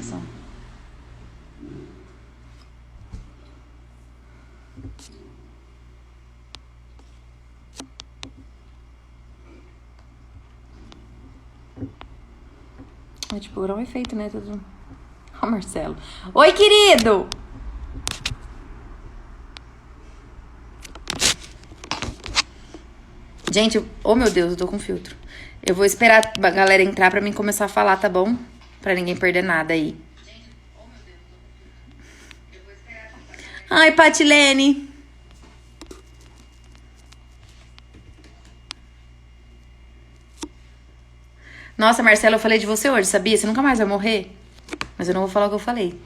Nossa. É tipo, era um efeito, né? Tudo. Ó, Marcelo. Oi, querido! Gente, oh meu Deus, eu tô com filtro. Eu vou esperar a galera entrar pra mim começar a falar, tá bom? Pra ninguém perder nada aí. Ai, Patilene. Nossa, Marcelo, eu falei de você hoje, sabia? Você nunca mais vai morrer. Mas eu não vou falar o que eu falei.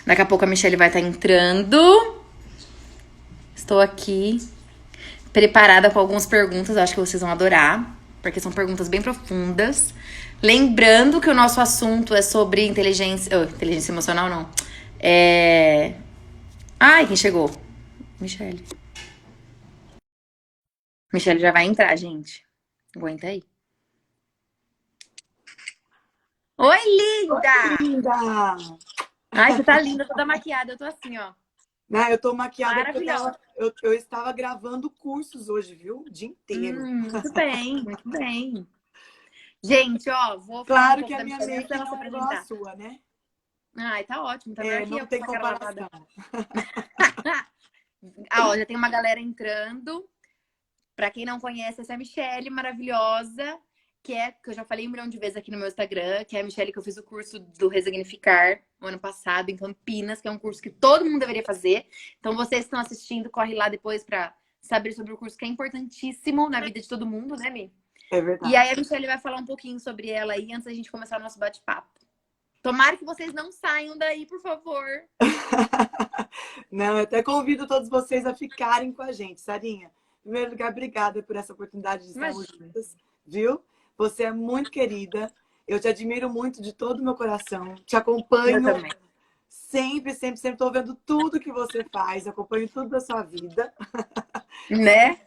Daqui a pouco a Michelle vai estar entrando. Estou aqui preparada com algumas perguntas. Acho que vocês vão adorar, porque são perguntas bem profundas. Lembrando que o nosso assunto é sobre inteligência... Oh, inteligência emocional, não. Ai, quem chegou? Michelle. Michelle já vai entrar, gente. Aguenta aí. Oi, linda! Linda! Ai, você tá linda, toda maquiada. Eu tô assim, ó. Né, eu tô maquiada porque Maravilhosa. eu estava gravando cursos hoje, viu? O dia inteiro. Muito bem, muito bem. Gente, ó, vou falar um Claro que pouco a da minha Michelle antes make dela se não é igual à apresentar. sua, né? Ai, tá ótimo, tá melhor É, que não eu com tem essa cara lavada. comparação. Ah, ó, já tem uma galera entrando. Pra quem não conhece, essa é a Michelle, maravilhosa, que eu já falei 1 milhão de vezes aqui no meu Instagram, que é a Michelle que eu fiz o curso do Resignificar no ano passado, em Campinas, que é um curso que todo mundo deveria fazer. Então, vocês que estão assistindo, corre lá depois pra saber sobre o curso, que é importantíssimo na vida de todo mundo, né, Mi? É E aí verdade. a Michelle vai falar um pouquinho sobre ela aí, antes da gente começar o nosso bate-papo. Tomara que vocês não saiam daí, por favor. Não, eu até convido todos vocês a ficarem com a gente, Sarinha. Em primeiro lugar, obrigada por essa oportunidade de estarmos Imagina. juntas, viu? Você é muito querida. Eu te admiro muito de todo o meu coração. Te Eu acompanho também. sempre, sempre, sempre. Estou vendo tudo que você faz, acompanho tudo da sua vida. Né?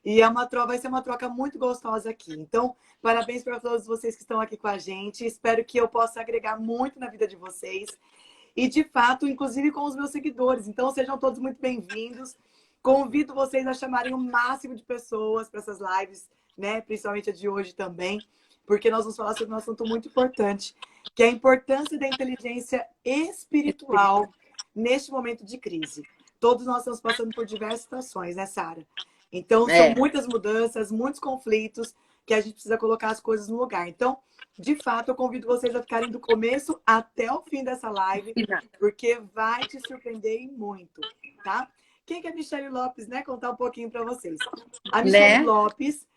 E vai ser uma troca muito gostosa aqui. Então, parabéns para todos vocês que estão aqui com a gente. Espero que eu possa agregar muito na vida de vocês. E, de fato, inclusive com os meus seguidores. Então, sejam todos muito bem-vindos. Convido vocês a chamarem o máximo de pessoas para essas lives, né? Principalmente a de hoje também, porque nós vamos falar sobre um assunto muito importante, que é a importância da inteligência espiritual neste momento de crise. Todos nós estamos passando por diversas situações, né, Sara? Então, são É. muitas mudanças, muitos conflitos que a gente precisa colocar as coisas no lugar. Então, de fato, eu convido vocês a ficarem do começo até o fim dessa live, porque vai te surpreender e muito, tá? Quem que é a Michelle Lopes, né? Contar um pouquinho para vocês. A Michelle Né? Lopes,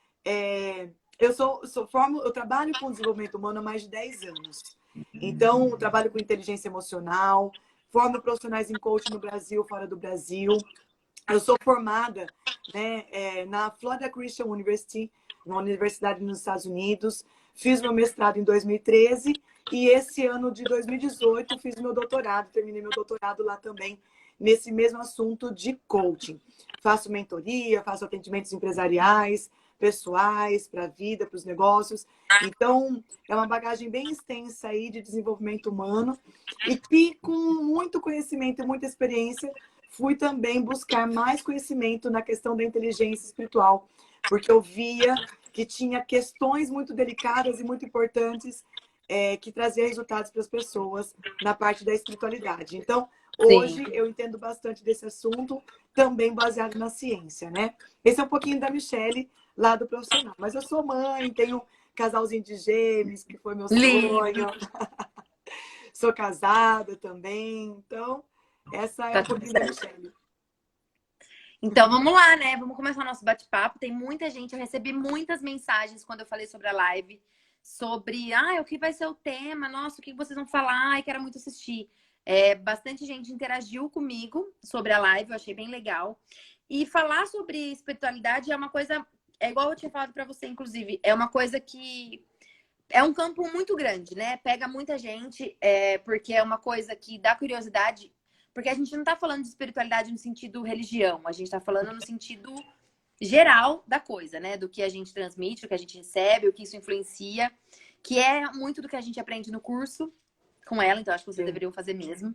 eu trabalho com desenvolvimento humano há mais de 10 anos. Então, eu trabalho com inteligência emocional, formo profissionais em coaching no Brasil, fora do Brasil. Eu sou formada, né, na Florida Christian University, uma universidade nos Estados Unidos. Fiz meu mestrado em 2013 e esse ano de 2018 fiz meu doutorado, terminei meu doutorado lá também, nesse mesmo assunto de coaching. Faço mentoria, faço atendimentos empresariais, pessoais, para a vida, para os negócios. Então, é uma bagagem bem extensa aí de desenvolvimento humano e que, com muito conhecimento e muita experiência, fui também buscar mais conhecimento na questão da inteligência espiritual, porque eu via que tinha questões muito delicadas e muito importantes que trazia resultados para as pessoas na parte da espiritualidade. Então, Sim. hoje eu entendo bastante desse assunto, também baseado na ciência, né? Esse é um pouquinho da Michelle, lá do profissional. Mas eu sou mãe, tenho um casalzinho de gêmeos, que foi meu Lindo. sonho. Sou casada também. Então, essa é Tá um tudo pouquinho da certo. Michelle. Então vamos lá, né? Vamos começar o nosso bate-papo. Tem muita gente, eu recebi muitas mensagens quando eu falei sobre a live, sobre, o que vai ser o tema? Nossa, o que vocês vão falar? Ai, quero muito assistir. Bastante gente interagiu comigo sobre a live, eu achei bem legal. E falar sobre espiritualidade é uma coisa, é igual eu tinha falado pra você, inclusive, é uma coisa que é um campo muito grande, né? Pega muita gente, porque é uma coisa que dá curiosidade. Porque a gente não tá falando de espiritualidade no sentido religião, a gente tá falando no sentido geral da coisa, né? Do que a gente transmite, do que a gente recebe, o que isso influencia, que é muito do que a gente aprende no curso com ela, então acho que vocês deveriam fazer mesmo.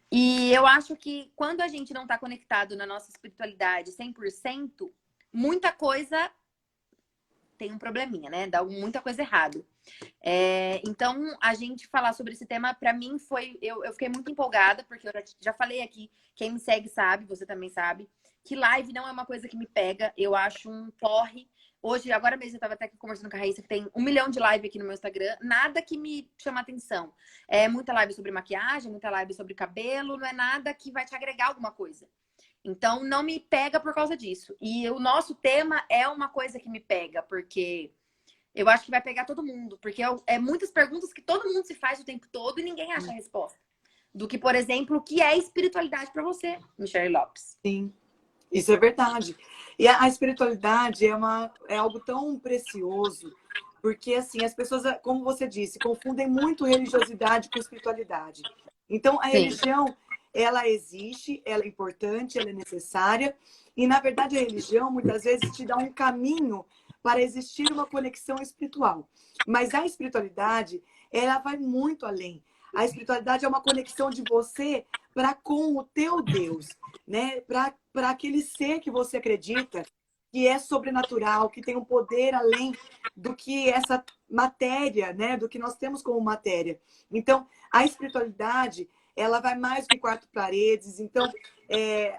E eu acho que quando a gente não tá conectado na nossa espiritualidade 100%, muita coisa tem um probleminha, né? Dá muita coisa errado. Então, a gente falar sobre esse tema, pra mim, foi... Eu fiquei muito empolgada, porque eu já falei aqui, quem me segue sabe, você também sabe, que live não é uma coisa que me pega. Eu acho um porre. Hoje, agora mesmo, eu tava até aqui conversando com a Raíssa, que tem 1 milhão de live aqui no meu Instagram. Nada que me chama atenção. É muita live sobre maquiagem, muita live sobre cabelo. Não é nada que vai te agregar alguma coisa. Então, não me pega por causa disso. E o nosso tema é uma coisa que me pega, porque eu acho que vai pegar todo mundo. Porque é muitas perguntas que todo mundo se faz o tempo todo e ninguém acha a resposta. Do que, por exemplo, o que é espiritualidade para você, Michelle Lopes? Sim, isso é verdade. E a espiritualidade é algo tão precioso, porque, assim, as pessoas, como você disse, confundem muito religiosidade com espiritualidade. Então, a Sim. religião, ela existe, ela é importante, ela é necessária, e, na verdade, a religião, muitas vezes, te dá um caminho para existir uma conexão espiritual. Mas a espiritualidade, ela vai muito além. A espiritualidade é uma conexão de você para com o teu Deus, né? Para aquele ser que você acredita, que é sobrenatural, que tem um poder além do que essa matéria, né? Do que nós temos como matéria. Então, a espiritualidade, ela vai mais que 4 paredes. Então,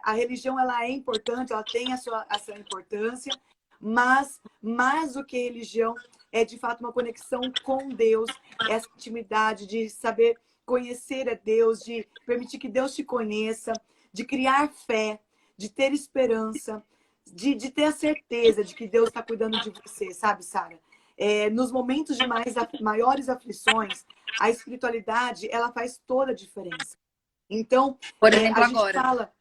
a religião, ela é importante, ela tem essa importância, mas mais do que religião, é de fato uma conexão com Deus, essa intimidade de saber conhecer a Deus, de permitir que Deus te conheça, de criar fé, de ter esperança, de ter a certeza de que Deus está cuidando de você, sabe, Sara? Nos momentos de maiores aflições, a espiritualidade, ela faz toda a diferença. Então, Por exemplo, a gente agora. fala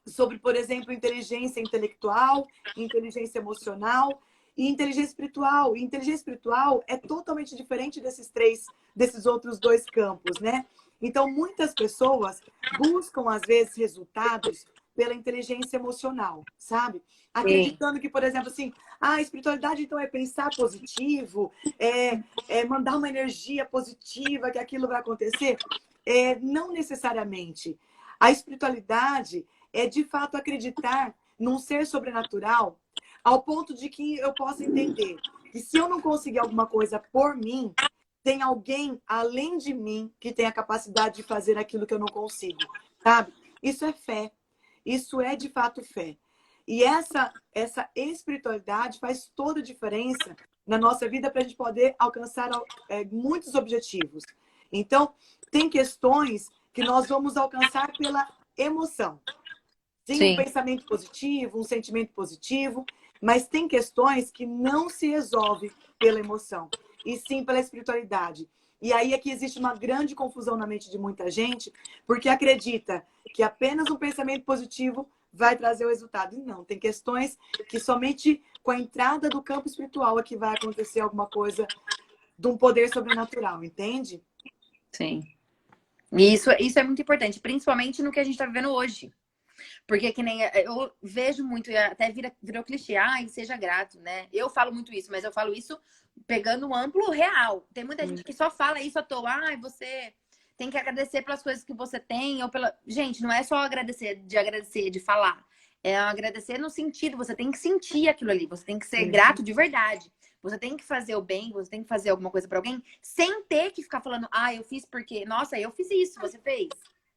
sobre, por exemplo, inteligência intelectual, inteligência emocional e inteligência espiritual. E inteligência espiritual é totalmente diferente desses outros 2 campos, né? Então, muitas pessoas buscam, às vezes, resultados pela inteligência emocional, sabe? Acreditando que, por exemplo, assim, a espiritualidade, então, é pensar positivo, mandar uma energia positiva, que aquilo vai acontecer. Não necessariamente. A espiritualidade é, de fato, acreditar num ser sobrenatural ao ponto de que eu possa entender que se eu não conseguir alguma coisa por mim, tem alguém além de mim que tem a capacidade de fazer aquilo que eu não consigo, sabe? Isso é fé. Isso é, de fato, fé. E essa espiritualidade faz toda a diferença na nossa vida para a gente poder alcançar muitos objetivos. Então, tem questões que nós vamos alcançar pela emoção. Tem um pensamento positivo, um sentimento positivo, mas tem questões que não se resolvem pela emoção, e sim pela espiritualidade. E aí é que existe uma grande confusão na mente de muita gente, porque acredita que apenas um pensamento positivo vai trazer o resultado. E não, tem questões que somente com a entrada do campo espiritual é que vai acontecer alguma coisa de um poder sobrenatural, entende? Sim. E isso é muito importante, principalmente no que a gente está vivendo hoje. Porque que nem eu vejo muito, e até virou clichê, ai, seja grato, né? Eu falo muito isso, mas eu falo isso pegando um amplo real. Tem muita gente que só fala isso à toa, ai, você tem que agradecer pelas coisas que você tem, ou pela. Gente, não é só agradecer, de falar. É agradecer no sentido, você tem que sentir aquilo ali, você tem que ser grato de verdade. Você tem que fazer o bem, você tem que fazer alguma coisa pra alguém, sem ter que ficar falando, ah, eu fiz porque, nossa, eu fiz isso, você fez.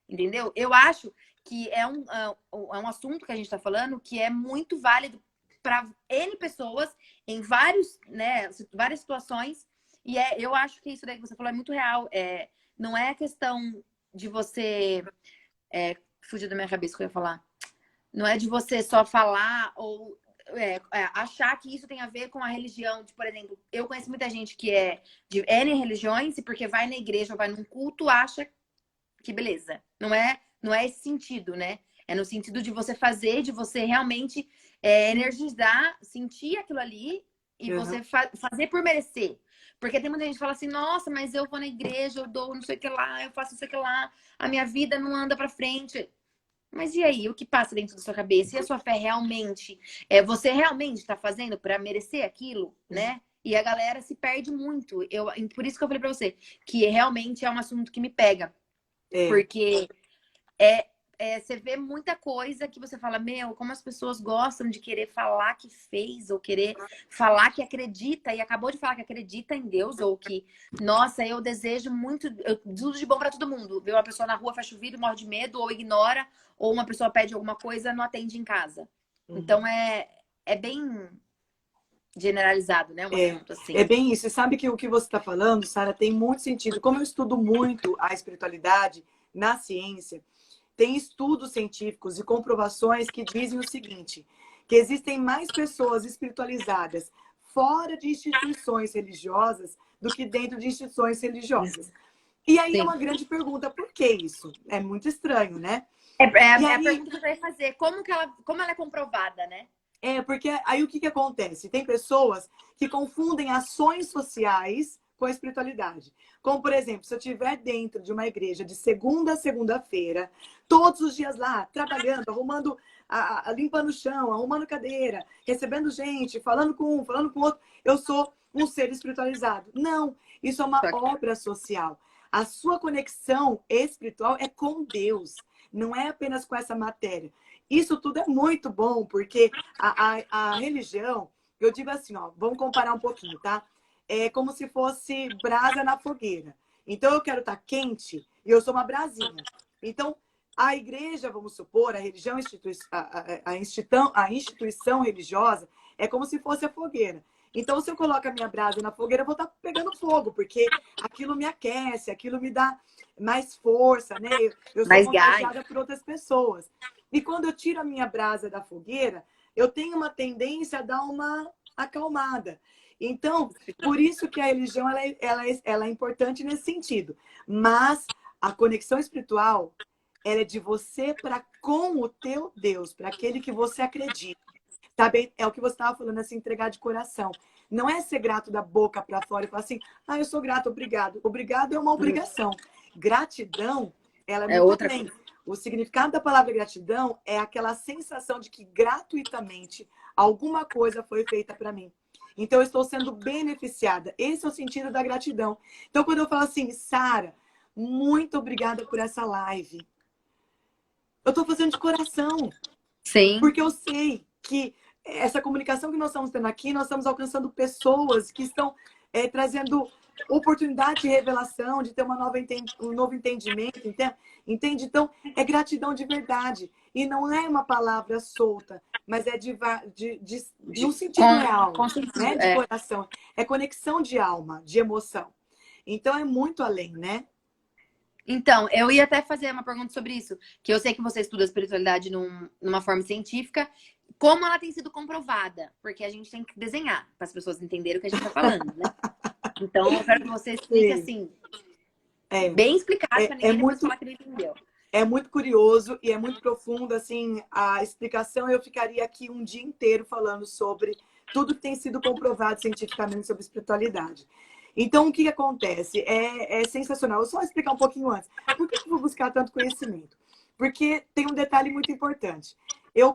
Entendeu? Eu acho que é um assunto que a gente está falando que é muito válido para N pessoas em várias situações. E eu acho que isso daí que você falou é muito real. Não é questão de você... fugiu da minha cabeça o que eu ia falar. Não é de você só falar ou achar que isso tem a ver com a religião. Por exemplo, eu conheço muita gente que é de N religiões e porque vai na igreja ou vai num culto acha que beleza. Não é esse sentido, né? É no sentido de você fazer, de você realmente energizar, sentir aquilo ali e você fazer por merecer. Porque tem muita gente que fala assim, nossa, mas eu vou na igreja, eu dou não sei o que lá, eu faço não sei o que lá, a minha vida não anda pra frente. Mas e aí, o que passa dentro da sua cabeça? E a sua fé realmente, você realmente está fazendo para merecer aquilo, né? E a galera se perde muito. Por isso que eu falei para você que realmente é um assunto que me pega. É, Porque você vê muita coisa que você fala, meu, como as pessoas gostam de querer falar que fez, ou querer falar que acredita, e acabou de falar que acredita em Deus, ou que, nossa, eu desejo muito, eu desejo de bom para todo mundo. Vê uma pessoa na rua, fecha o vidro, morre de medo, ou ignora, ou uma pessoa pede alguma coisa, não atende em casa. Então é bem generalizado, né? Um é, assunto assim. é bem isso. E sabe que o que você está falando, Sara, tem muito sentido. Como eu estudo muito a espiritualidade na ciência, tem estudos científicos e comprovações que dizem o seguinte, que existem mais pessoas espiritualizadas fora de instituições religiosas do que dentro de instituições religiosas. E aí é Sim. uma grande pergunta, por que isso? É muito estranho, né? E É a aí, pergunta que eu ia fazer. Como ela é comprovada, né? porque aí o que acontece? Tem pessoas que confundem ações sociais com a espiritualidade. Como, por exemplo, se eu estiver dentro de uma igreja de segunda a segunda-feira, todos os dias lá, trabalhando, arrumando, limpando o chão, arrumando cadeira, recebendo gente, falando com um, falando com o outro, eu sou um ser espiritualizado. Não, isso é uma obra social. A sua conexão espiritual é com Deus, não é apenas com essa matéria. Isso tudo é muito bom, porque a religião, eu digo assim, ó, vamos comparar um pouquinho, tá? É como se fosse brasa na fogueira. Então, eu quero estar quente e eu sou uma brasinha. Então, a igreja, vamos supor, a religião, a instituição religiosa é como se fosse a fogueira. Então, se eu coloco a minha brasa na fogueira, eu vou estar pegando fogo, porque aquilo me aquece, aquilo me dá mais força, né? Eu sou Mais gás. contagiada por outras pessoas. E quando eu tiro a minha brasa da fogueira, eu tenho uma tendência a dar uma acalmada. Então, por isso que a religião ela é importante nesse sentido. Mas a conexão espiritual, ela é de você para com o teu Deus, para aquele que você acredita. Sabe? É o que você estava falando, assim, entregar de coração. Não é ser grato da boca para fora e falar assim, eu sou grato, obrigado. Obrigado é uma obrigação. Gratidão, ela é É muito outra além. coisa. O significado da palavra gratidão é aquela sensação de que gratuitamente alguma coisa foi feita para mim. Então, eu estou sendo beneficiada. Esse é o sentido da gratidão. Então, quando eu falo assim, Sara, muito obrigada por essa live. Eu estou fazendo de coração, Sim. porque eu sei que essa comunicação que nós estamos tendo aqui, nós estamos alcançando pessoas que estão trazendo oportunidade de revelação, de ter um novo entendimento, entende? Então, é gratidão de verdade. E não é uma palavra solta, mas é num sentido real, Com sentido. né? De coração. É conexão de alma, de emoção. Então, é muito além, né? Então, eu ia até fazer uma pergunta sobre isso, que eu sei que você estuda a espiritualidade numa forma científica, como ela tem sido comprovada, porque a gente tem que desenhar para as pessoas entenderem o que a gente está falando, né? Então, eu quero que você explique Sim. assim, É, bem explicado para é ninguém depois muito falar que não entendeu. É muito curioso e é muito profundo, assim, a explicação. Eu ficaria aqui um dia inteiro falando sobre tudo que tem sido comprovado cientificamente sobre espiritualidade. Então, o que acontece? É sensacional. Eu só vou explicar um pouquinho antes. Por que eu vou buscar tanto conhecimento? Porque tem um detalhe muito importante. Eu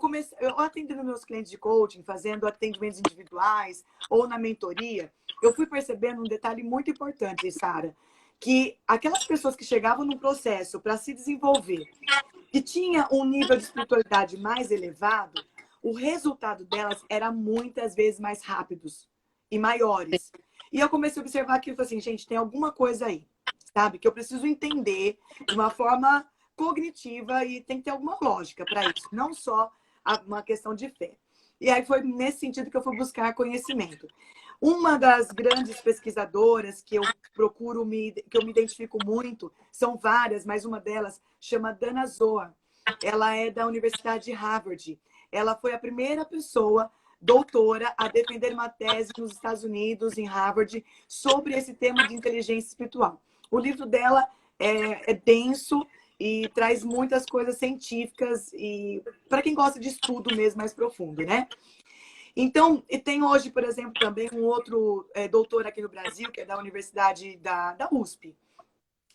atendendo meus clientes de coaching, fazendo atendimentos individuais ou na mentoria, eu fui percebendo um detalhe muito importante, Sara, que aquelas pessoas que chegavam no processo para se desenvolver, que tinha um nível de espiritualidade mais elevado, o resultado delas era muitas vezes mais rápidos e maiores. E eu comecei a observar aquilo e falei assim, gente, tem alguma coisa aí, sabe? Que eu preciso entender de uma forma cognitiva e tem que ter alguma lógica para isso, não só uma questão de fé. E aí foi nesse sentido que eu fui buscar conhecimento. Uma das grandes pesquisadoras que eu que eu me identifico muito, são várias, mas uma delas chama Dana Zoa. Ela é da Universidade de Harvard. Ela foi a primeira pessoa doutora a defender uma tese nos Estados Unidos, em Harvard, sobre esse tema de inteligência espiritual. O livro dela é denso e traz muitas coisas científicas e para quem gosta de estudo mesmo mais profundo, né? Então, e tem hoje, por exemplo, também um outro doutor aqui no Brasil, que é da Universidade da USP,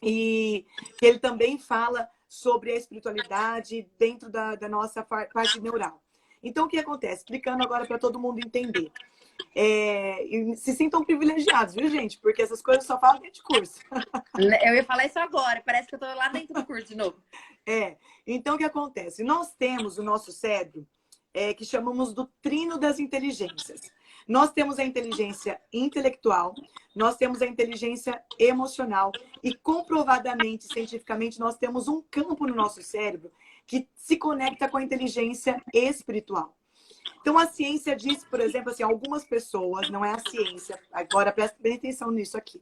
e que ele também fala sobre a espiritualidade dentro da nossa parte neural. Então, o que acontece? Explicando agora para todo mundo entender. E se sintam privilegiados, viu, gente? Porque essas coisas só falam dentro de curso. Eu ia falar isso agora, parece que eu tô lá dentro do curso de novo. Então, o que acontece? Nós temos o nosso cérebro, que chamamos do trino das inteligências. Nós temos a inteligência intelectual, nós temos a inteligência emocional e, comprovadamente, cientificamente, nós temos um campo no nosso cérebro que se conecta com a inteligência espiritual. Então, a ciência diz, por exemplo, assim, algumas pessoas, não é a ciência, agora presta bem atenção nisso aqui,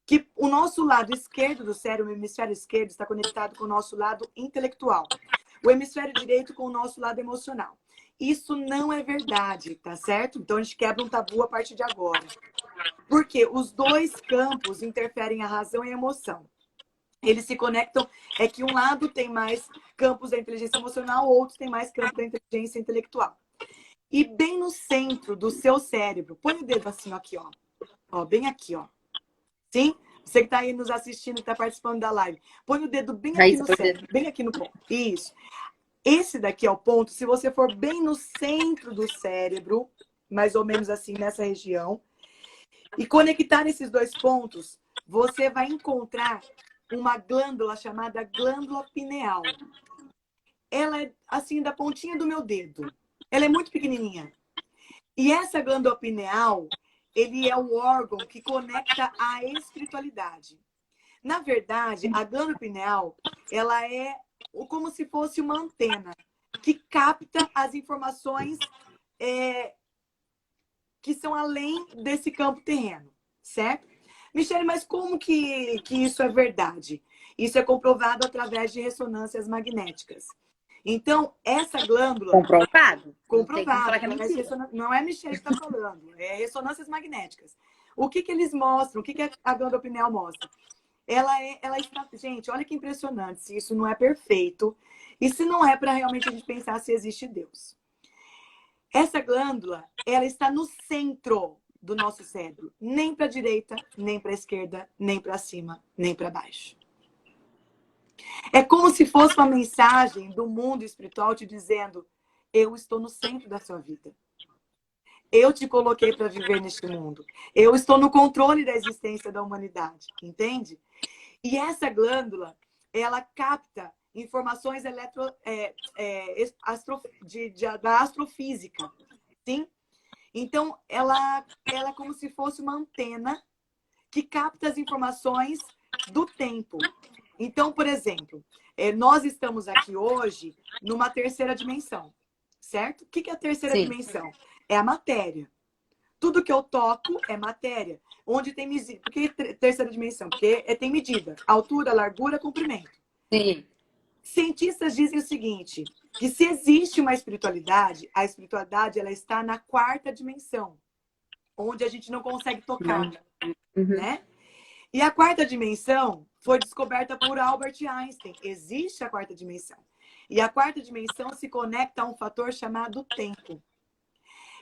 que o nosso lado esquerdo do cérebro, o hemisfério esquerdo, está conectado com o nosso lado intelectual. O hemisfério direito com o nosso lado emocional. Isso não é verdade, tá certo? Então, a gente quebra um tabu a partir de agora. Porque os dois campos interferem a razão e a emoção. Eles se conectam, é que um lado tem mais campos da inteligência emocional, o outro tem mais campos da inteligência intelectual. E bem no centro do seu cérebro, põe o dedo assim, aqui, ó. Ó, bem aqui, ó. Sim? Você que está aí nos assistindo, que está participando da live. Põe o dedo bem aqui no cérebro, bem aqui no ponto. Isso. Esse daqui é o ponto, se você for bem no centro do cérebro, mais ou menos assim, nessa região, e conectar esses dois pontos, você vai encontrar uma glândula chamada glândula pineal. Ela é assim, da pontinha do meu dedo. Ela é muito pequenininha. E essa glândula pineal, ele é o órgão que conecta a espiritualidade. Na verdade, a glândula pineal, ela é como se fosse uma antena que capta as informações que são além desse campo terreno, certo? Michele, mas como que isso é verdade? Isso é comprovado através de ressonâncias magnéticas. Então, essa glândula... Comprovado? Comprovado. É não é a Michele que está falando, é ressonâncias magnéticas. O que eles mostram? O que a glândula pineal mostra? Ela está... Gente, olha que impressionante se isso não é perfeito e se não é para realmente a gente pensar se existe Deus. Essa glândula, ela está no centro do nosso cérebro. Nem para a direita, nem para a esquerda, nem para cima, nem para baixo. É como se fosse uma mensagem do mundo espiritual te dizendo: eu estou no centro da sua vida. Eu te coloquei para viver neste mundo. Eu estou no controle da existência da humanidade. Entende? E essa glândula, ela capta informações da astrofísica. Sim? Então, ela é como se fosse uma antena que capta as informações do tempo. Então, por exemplo, nós estamos aqui hoje numa terceira dimensão, certo? O que é a terceira dimensão? É a matéria. Tudo que eu toco é matéria. Onde tem medida. Por que terceira dimensão? Porque tem medida. Altura, largura, comprimento. Sim. Cientistas dizem o seguinte, que se existe uma espiritualidade, a espiritualidade ela está na quarta dimensão, onde a gente não consegue tocar, né? E a quarta dimensão foi descoberta por Albert Einstein. Existe a quarta dimensão. E a quarta dimensão se conecta a um fator chamado tempo.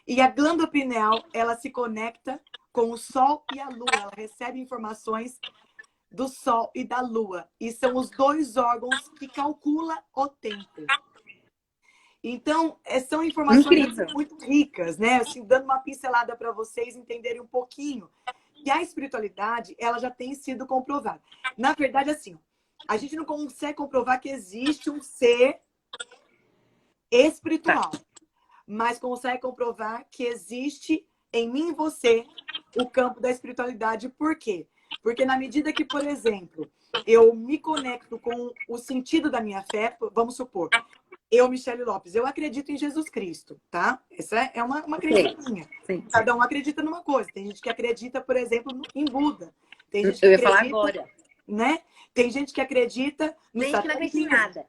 E a glândula pineal, ela se conecta com o Sol e a Lua. Ela recebe informações do Sol e da Lua. E são os dois órgãos que calculam o tempo. Então, são informações muito ricas, né? Assim, dando uma pincelada para vocês entenderem um pouquinho. E a espiritualidade, ela já tem sido comprovada. Na verdade, assim, a gente não consegue comprovar que existe um ser espiritual. Mas consegue comprovar que existe em mim e você o campo da espiritualidade. Por quê? Porque na medida que, por exemplo, eu me conecto com o sentido da minha fé, vamos supor, eu, Michele Lopes, eu acredito em Jesus Cristo, tá? Essa é uma crença minha. Sim. Cada um acredita numa coisa. Tem gente que acredita, por exemplo, em Buda. Tem gente que eu ia falar agora. Né? Tem gente que acredita no Tem gente que não acredita em nada.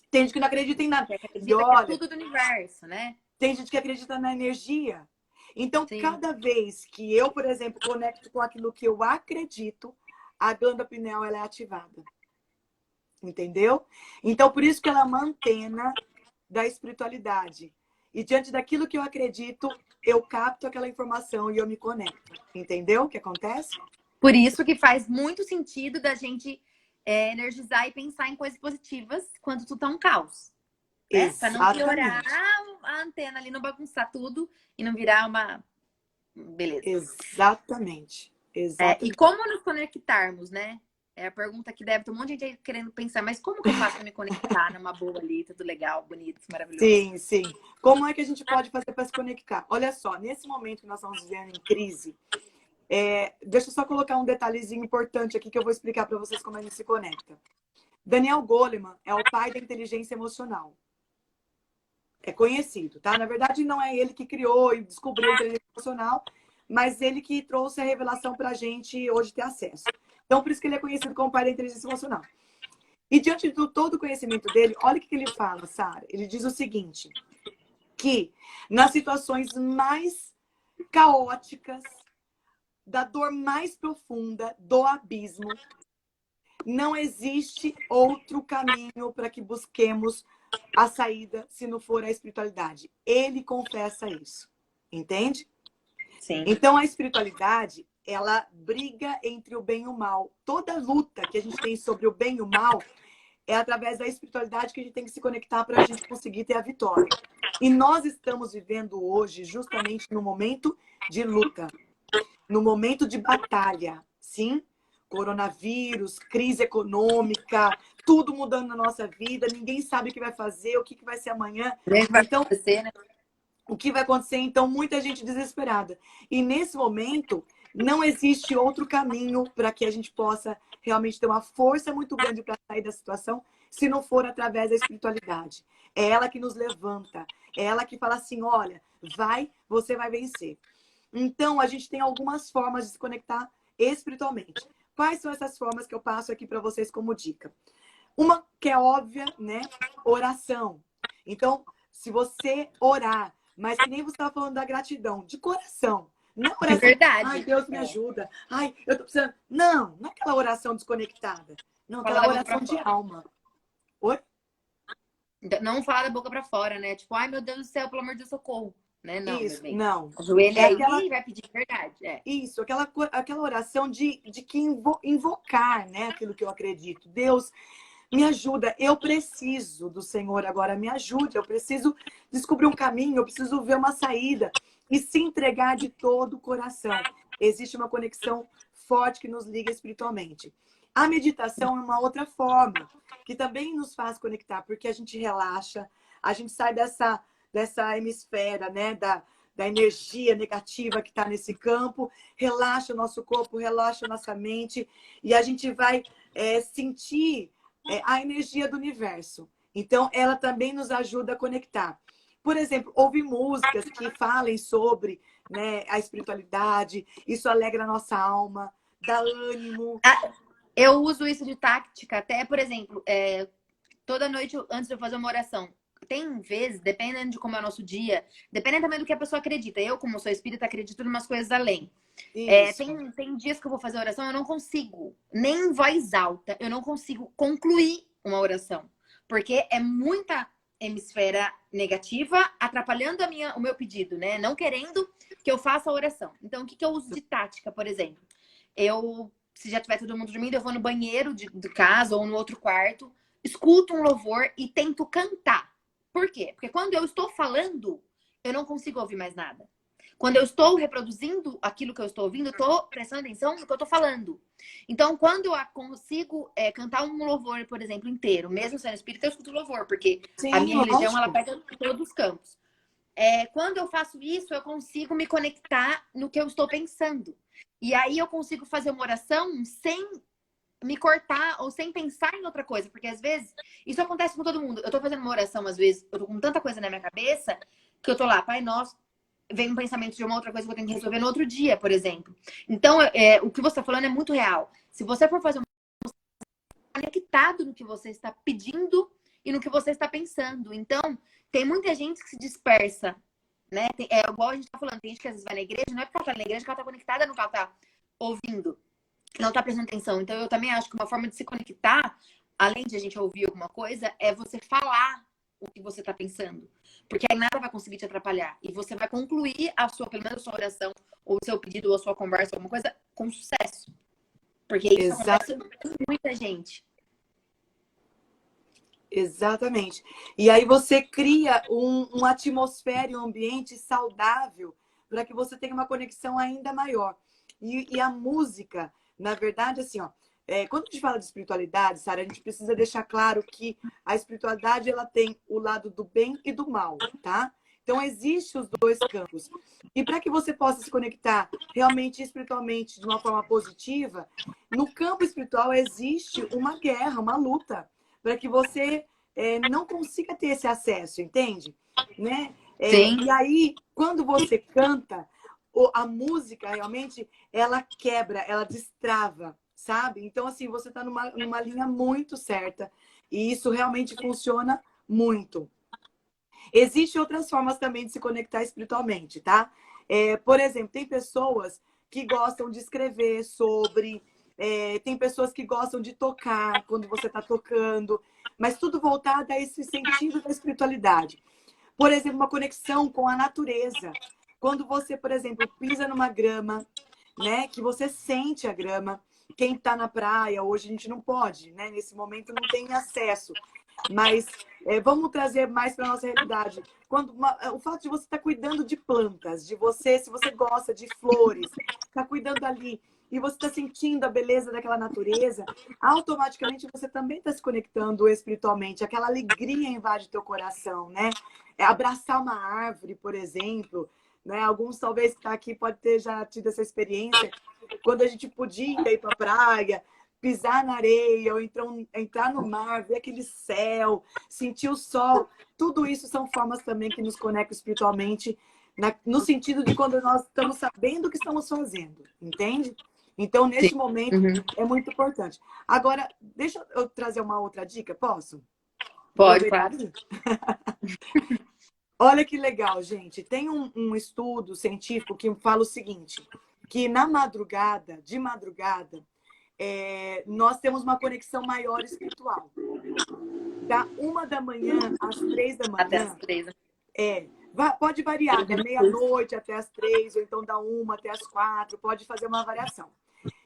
Tem gente que não acredita em nada. Que acredita que é tudo do universo, né? Tem gente que acredita na energia. Então, cada vez que eu, por exemplo, conecto com aquilo que eu acredito, a glândula pineal ela é ativada. Entendeu? Então, por isso que ela é uma antena da espiritualidade. E diante daquilo que eu acredito, eu capto aquela informação e eu me conecto. Entendeu o que acontece? Por isso que faz muito sentido da gente energizar e pensar em coisas positivas quando tudo tá um caos. Né? Pra não piorar a antena ali, não bagunçar tudo e não virar uma... Beleza. Exatamente. E como nos conectarmos, né? É a pergunta que deve ter um monte de gente aí querendo pensar, mas como que eu faço para me conectar numa boa ali, tudo legal, bonito, maravilhoso? Sim, sim. Como é que a gente pode fazer para se conectar? Olha só, nesse momento que nós estamos vivendo em crise, deixa eu só colocar um detalhezinho importante aqui que eu vou explicar para vocês como a gente se conecta. Daniel Goleman é o pai da inteligência emocional. É conhecido, tá? Na verdade, não é ele que criou e descobriu a inteligência emocional, mas ele que trouxe a revelação para a gente hoje ter acesso. Então, por isso que ele é conhecido como pai da inteligência emocional. E diante de todo o conhecimento dele, olha o que ele fala, Sara. Ele diz o seguinte, que nas situações mais caóticas, da dor mais profunda, do abismo, não existe outro caminho para que busquemos a saída se não for a espiritualidade. Ele confessa isso. Entende? Sim. Então, a espiritualidade, ela briga entre o bem e o mal. Toda luta que a gente tem sobre o bem e o mal é através da espiritualidade que a gente tem que se conectar para a gente conseguir ter a vitória. E nós estamos vivendo hoje justamente no momento de luta, no momento de batalha, sim? Coronavírus, crise econômica, tudo mudando na nossa vida, ninguém sabe o que vai fazer, o que vai ser amanhã. Então, o que vai acontecer? Então, muita gente desesperada. E nesse momento, não existe outro caminho para que a gente possa realmente ter uma força muito grande para sair da situação, se não for através da espiritualidade. É ela que nos levanta, é ela que fala assim, olha, você vai vencer. Então, a gente tem algumas formas de se conectar espiritualmente. Quais são essas formas que eu passo aqui para vocês como dica? Uma que é óbvia, né? Oração. Então, se você orar, mas que nem você estava falando da gratidão, de coração. Não oração, verdade. ai, Deus me ajuda. Ai, eu tô precisando. Não é aquela oração desconectada. Não, aquela oração de alma. Oi? Não falar da boca para fora, né? Tipo, ai, meu Deus do céu, pelo amor de Deus, socorro. Né? Não, isso, não. Ajoelha aí e vai pedir verdade. Isso, aquela oração de que invocar, né? Aquilo que eu acredito. Deus, me ajuda, eu preciso do Senhor agora, me ajude, eu preciso descobrir um caminho, eu preciso ver uma saída e se entregar de todo o coração. Existe uma conexão forte que nos liga espiritualmente. A meditação é uma outra forma que também nos faz conectar, porque a gente relaxa, a gente sai dessa hemisfera, né, da energia negativa que está nesse campo, relaxa o nosso corpo, relaxa a nossa mente e a gente vai sentir a energia do universo. Então, ela também nos ajuda a conectar. Por exemplo, ouvir músicas que falem sobre, né, a espiritualidade, isso alegra a nossa alma, dá ânimo. Eu uso isso de tática, até, por exemplo, toda noite antes de eu fazer uma oração. Tem vezes, dependendo de como é o nosso dia, dependendo também do que a pessoa acredita. Eu, como sou espírita, acredito em umas coisas além. Tem dias que eu vou fazer oração, eu não consigo, nem em voz alta, eu não consigo concluir uma oração. Porque é muita hemisfera negativa atrapalhando o meu pedido, né? Não querendo que eu faça a oração. Então, o que eu uso de tática, por exemplo? Se já tiver todo mundo dormindo, eu vou no banheiro de casa ou no outro quarto, escuto um louvor e tento cantar. Por quê? Porque quando eu estou falando, eu não consigo ouvir mais nada. Quando eu estou reproduzindo aquilo que eu estou ouvindo, eu estou prestando atenção no que eu estou falando. Então, quando eu consigo cantar um louvor, por exemplo, inteiro, mesmo sendo espírita, eu escuto louvor, porque a minha religião, ela pega todos os campos. Quando eu faço isso, eu consigo me conectar no que eu estou pensando. E aí eu consigo fazer uma oração sem me cortar ou sem pensar em outra coisa. Porque às vezes, isso acontece com todo mundo. Eu tô fazendo uma oração, às vezes, eu tô com tanta coisa na minha cabeça, que eu tô lá, Pai Nosso, vem um pensamento de uma outra coisa que eu tenho que resolver no outro dia, por exemplo. Então, o que você tá falando é muito real. Se você for fazer conectado no que você está pedindo e no que você está pensando. Então, tem muita gente que se dispersa, né? Igual a gente tá falando, tem gente que às vezes vai na igreja, não é porque ela tá na igreja que ela tá conectada no que ela tá ouvindo, que não tá prestando atenção. Então, eu também acho que uma forma de se conectar, além de a gente ouvir alguma coisa, é você falar o que você tá pensando. Porque aí nada vai conseguir te atrapalhar. E você vai concluir pelo menos a sua oração, ou o seu pedido, ou a sua conversa, alguma coisa, com sucesso. Porque isso acontece com muita gente. Exatamente. E aí você cria uma atmosfera e um ambiente saudável para que você tenha uma conexão ainda maior. E a música, na verdade, assim, ó, quando a gente fala de espiritualidade, Sara, a gente precisa deixar claro que a espiritualidade ela tem o lado do bem e do mal, tá? Então, existem os dois campos. E para que você possa se conectar realmente espiritualmente de uma forma positiva, no campo espiritual existe uma guerra, uma luta para que você não consiga ter esse acesso, entende? Né? Sim. E aí, quando você canta, a música realmente ela quebra, ela destrava, sabe? Então, assim, você está numa linha muito certa e isso realmente funciona muito. Existem outras formas também de se conectar espiritualmente, tá? Por exemplo, tem pessoas que gostam de escrever sobre, tem pessoas que gostam de tocar quando você está tocando, mas tudo voltado a esse sentido da espiritualidade. Por exemplo, uma conexão com a natureza. Quando você, por exemplo, pisa numa grama, né, que você sente a grama. Quem está na praia, hoje a gente não pode, né? Nesse momento não tem acesso. Mas vamos trazer mais para a nossa realidade. O fato de você estar cuidando de plantas, de você, se você gosta de flores, está cuidando ali, e você está sentindo a beleza daquela natureza, automaticamente você também está se conectando espiritualmente. Aquela alegria invade teu coração, né? Abraçar uma árvore, por exemplo, né? Alguns talvez que estão aqui pode ter já tido essa experiência. Quando a gente podia ir para a praia, pisar na areia, ou então entrar no mar, ver aquele céu, sentir o sol. Tudo isso são formas também que nos conectam espiritualmente, no sentido de quando nós estamos sabendo o que estamos fazendo, entende? Então, neste momento, Uhum. é muito importante. Agora, deixa eu trazer uma outra dica, posso? Pode, Aproveitar claro. ali? Olha que legal, gente. Tem um estudo científico que fala o seguinte, que na madrugada, de madrugada, nós temos uma conexão maior espiritual. Da 1 da manhã às 3 da Até as manhã, 3. pode variar, da meia-noite até as 3, ou então da 1 até as 4, pode fazer uma variação.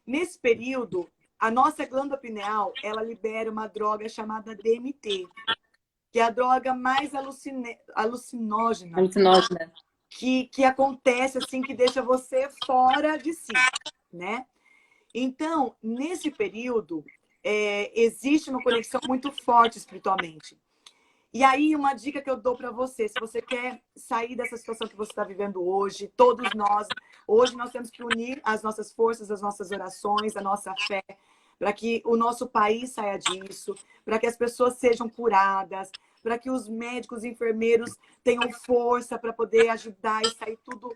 Nesse período, a nossa glândula pineal, ela libera uma droga chamada DMT, que é a droga mais alucinógena Alucinógena. que acontece, assim, que deixa você fora de si, né? Então, nesse período, existe uma conexão muito forte espiritualmente. E aí, uma dica que eu dou para você, se você quer sair dessa situação que você está vivendo hoje, todos nós, hoje nós temos que unir as nossas forças, as nossas orações, a nossa fé, para que o nosso país saia disso, para que as pessoas sejam curadas, para que os médicos e enfermeiros tenham força para poder ajudar e sair tudo,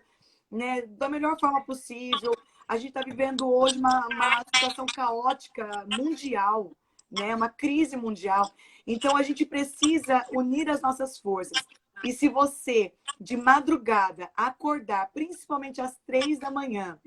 né, da melhor forma possível. A gente está vivendo hoje uma situação caótica mundial, né, uma crise mundial. Então, a gente precisa unir as nossas forças. E se você, de madrugada, acordar, principalmente às 3 da manhã,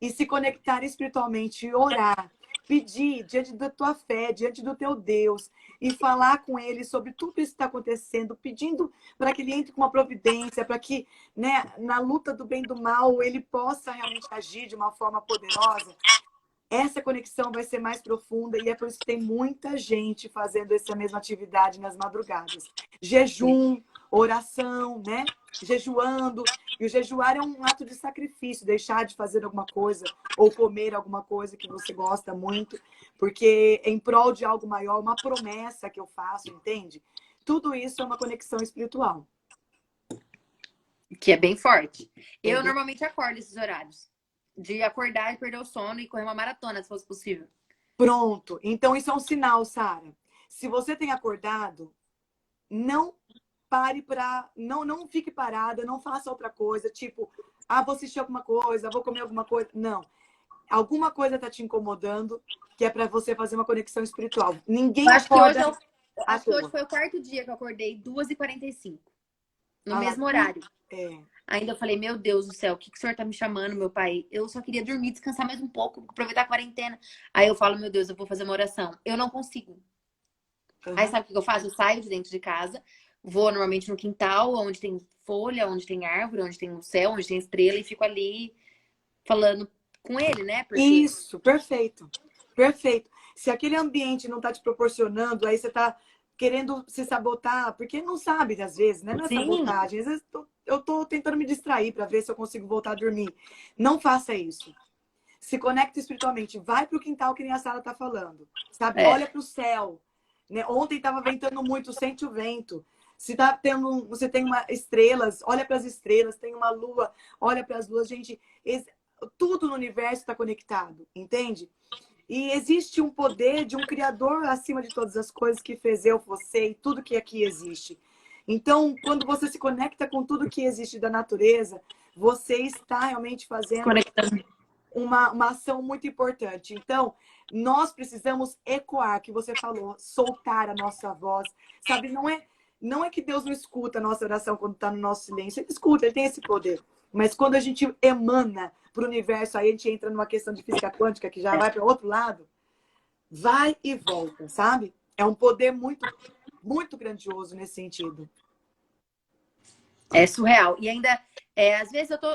e se conectar espiritualmente, e orar, pedir diante da tua fé, diante do teu Deus, e falar com ele sobre tudo isso que está acontecendo, pedindo para que ele entre com uma providência, para que, né, na luta do bem e do mal, ele possa realmente agir de uma forma poderosa. Essa conexão vai ser mais profunda e é por isso que tem muita gente fazendo essa mesma atividade nas madrugadas. Jejum, oração, né? Jejuando. E o jejuar é um ato de sacrifício, deixar de fazer alguma coisa ou comer alguma coisa que você gosta muito, porque em prol de algo maior, uma promessa que eu faço, entende? Tudo isso é uma conexão espiritual. Que é bem forte. É Eu bem... normalmente acordo esses horários. De acordar e perder o sono e correr uma maratona, se fosse possível. Pronto. Então, isso é um sinal, Sara. Se você tem acordado, não pare para. Não fique parada, não faça outra coisa, tipo, vou assistir alguma coisa, vou comer alguma coisa. Não. Alguma coisa está te incomodando, que é para você fazer uma conexão espiritual. Ninguém Eu acho que hoje, acorda à acho que hoje toa. foi o quarto dia que eu acordei, 2h45. No Ah lá, mesmo horário. é. Ainda eu falei, meu Deus do céu, o que o senhor tá me chamando, meu pai? Eu só queria dormir, descansar mais um pouco, aproveitar a quarentena. Aí eu falo, meu Deus, eu vou fazer uma oração. Eu não consigo. Aí Uhum. sabe o que eu faço? Eu saio de dentro de casa, vou normalmente no quintal, onde tem folha, onde tem árvore, onde tem o céu, onde tem estrela, e fico ali falando com ele, né? Porque Isso, perfeito. Perfeito. Se aquele ambiente não está te proporcionando, aí você está querendo se sabotar, porque não sabe, às vezes, né? Não é Sim, sabotagem. Às vezes eu tô tentando me distrair para ver se eu consigo voltar a dormir. Não faça isso. Se conecta espiritualmente. Vai para o quintal, que nem a Sara está falando. Sabe? é. Olha para o céu. Né? Ontem estava ventando muito, sente o vento. Se tá tendo, você tem uma estrelas, olha para as estrelas, tem uma lua, olha para as luas, gente, tudo no universo está conectado, entende? E existe um poder de um criador acima de todas as coisas que fez eu, você e tudo que aqui existe. Então, quando você se conecta com tudo que existe da natureza, você está realmente fazendo Desconectando. uma ação muito importante. Então, nós precisamos ecoar, que você falou, soltar a nossa voz. Sabe, não é que Deus não escuta a nossa oração quando está no nosso silêncio. Ele escuta, ele tem esse poder. Mas quando a gente emana para o universo, aí a gente entra numa questão de física quântica, que já vai para outro lado, vai e volta, sabe? É um poder muito, muito grandioso nesse sentido. É surreal. E ainda, às vezes eu tô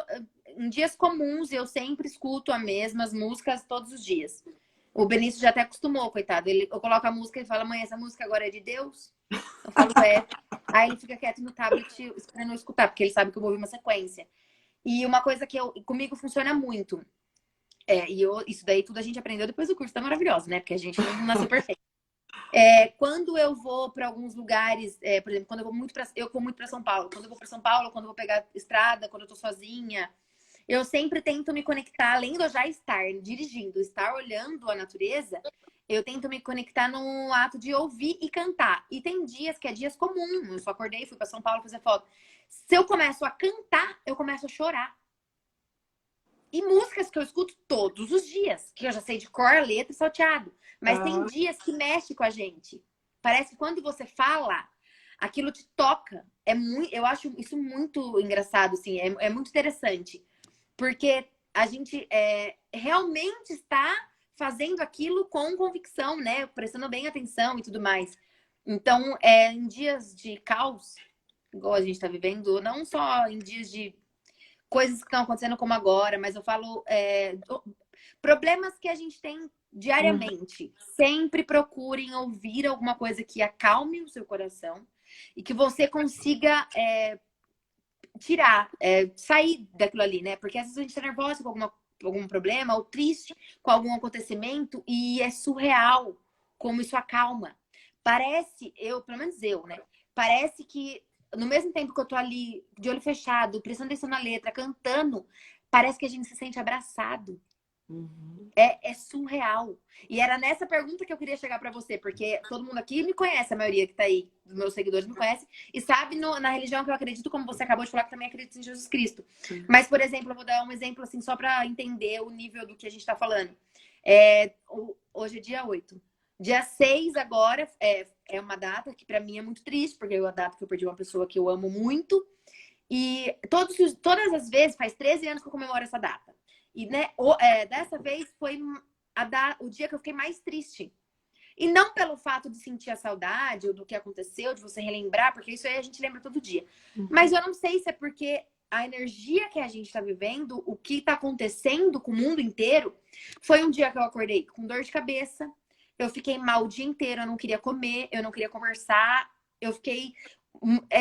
em dias comuns, eu sempre escuto as mesmas músicas todos os dias. O Benício já até acostumou, coitado. Eu coloco a música e fala, mãe, essa música agora é de Deus? Eu falo, é. Aí ele fica quieto no tablet esperando eu escutar, porque ele sabe que eu vou ouvir uma sequência. E uma coisa que comigo funciona muito. Isso daí tudo a gente aprendeu depois do curso, tá maravilhoso, né? Porque a gente não nasceu perfeito. Quando eu vou para alguns lugares, por exemplo, quando eu vou muito para São Paulo. Quando eu vou para São Paulo, quando eu vou pegar estrada, quando eu tô sozinha, eu sempre tento me conectar, além de eu já estar dirigindo, estar olhando a natureza, eu tento me conectar no ato de ouvir e cantar. E tem dias que é dias comuns. Eu só acordei, fui para São Paulo fazer foto. Se eu começo a cantar, eu começo a chorar. E músicas que eu escuto todos os dias, que eu já sei de cor, a letra e salteado. Mas tem dias que mexe com a gente. Parece que quando você fala, aquilo te toca. Eu acho isso muito engraçado, assim, é muito interessante. Porque a gente realmente está fazendo aquilo com convicção, né? Prestando bem atenção e tudo mais. Então, em dias de caos, igual a gente está vivendo, não só em dias de coisas que estão acontecendo como agora, mas eu falo problemas que a gente tem diariamente. Sempre procurem ouvir alguma coisa que acalme o seu coração e que você consiga tirar, sair daquilo ali, né? Porque às vezes a gente tá nervosa com algum problema ou triste com algum acontecimento e é surreal como isso acalma. Parece, pelo menos eu, né? Parece que no mesmo tempo que eu tô ali de olho fechado, prestando atenção na letra, cantando, parece que a gente se sente abraçado. Uhum. É surreal. E era nessa pergunta que eu queria chegar para você, porque todo mundo aqui me conhece, a maioria que tá aí, dos meus seguidores me conhece, e sabe na religião que eu acredito, como você acabou de falar, que também acredito em Jesus Cristo. Sim. Mas, por exemplo, eu vou dar um exemplo assim, só para entender o nível do que a gente tá falando. Hoje é dia 8. Dia 6 agora é uma data que para mim é muito triste, porque é uma data que eu perdi uma pessoa que eu amo muito. E todas as vezes, faz 13 anos que eu comemoro essa data. E né, dessa vez foi o dia que eu fiquei mais triste. E não pelo fato de sentir a saudade ou do que aconteceu, de você relembrar, porque isso aí a gente lembra todo dia. Uhum. Mas eu não sei se é porque a energia que a gente está vivendo, o que está acontecendo com o mundo inteiro, foi um dia que eu acordei com dor de cabeça, eu fiquei mal o dia inteiro, eu não queria comer, eu não queria conversar, eu fiquei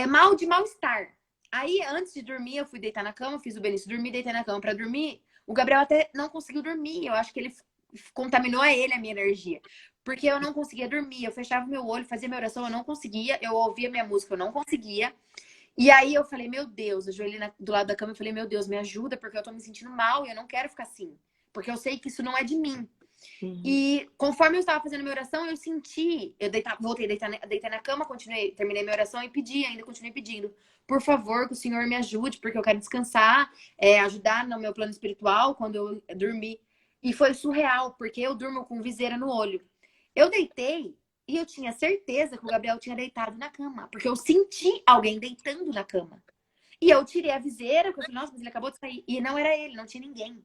mal de mal-estar. Aí, antes de dormir, eu fui deitar na cama, fiz o Benício dormir, deitei na cama para dormir. O Gabriel até não conseguiu dormir. Eu acho que ele contaminou a minha energia. Porque eu não conseguia dormir. Eu fechava meu olho, fazia minha oração, eu não conseguia. Eu ouvia minha música, eu não conseguia. E aí eu falei, meu Deus, eu ajoelhei do lado da cama e falei, meu Deus, me ajuda, porque eu tô me sentindo mal e eu não quero ficar assim. Porque eu sei que isso não é de mim. Uhum. E conforme eu estava fazendo minha oração, eu senti, voltei a deitar na cama, terminei minha oração e continuei pedindo. Por favor, que o Senhor me ajude, porque eu quero descansar, ajudar no meu plano espiritual quando eu dormir. E foi surreal, porque eu durmo com viseira no olho. Eu deitei e eu tinha certeza que o Gabriel tinha deitado na cama, porque eu senti alguém deitando na cama. E eu tirei a viseira, porque eu falei, nossa, mas ele acabou de sair. E não era ele, não tinha ninguém.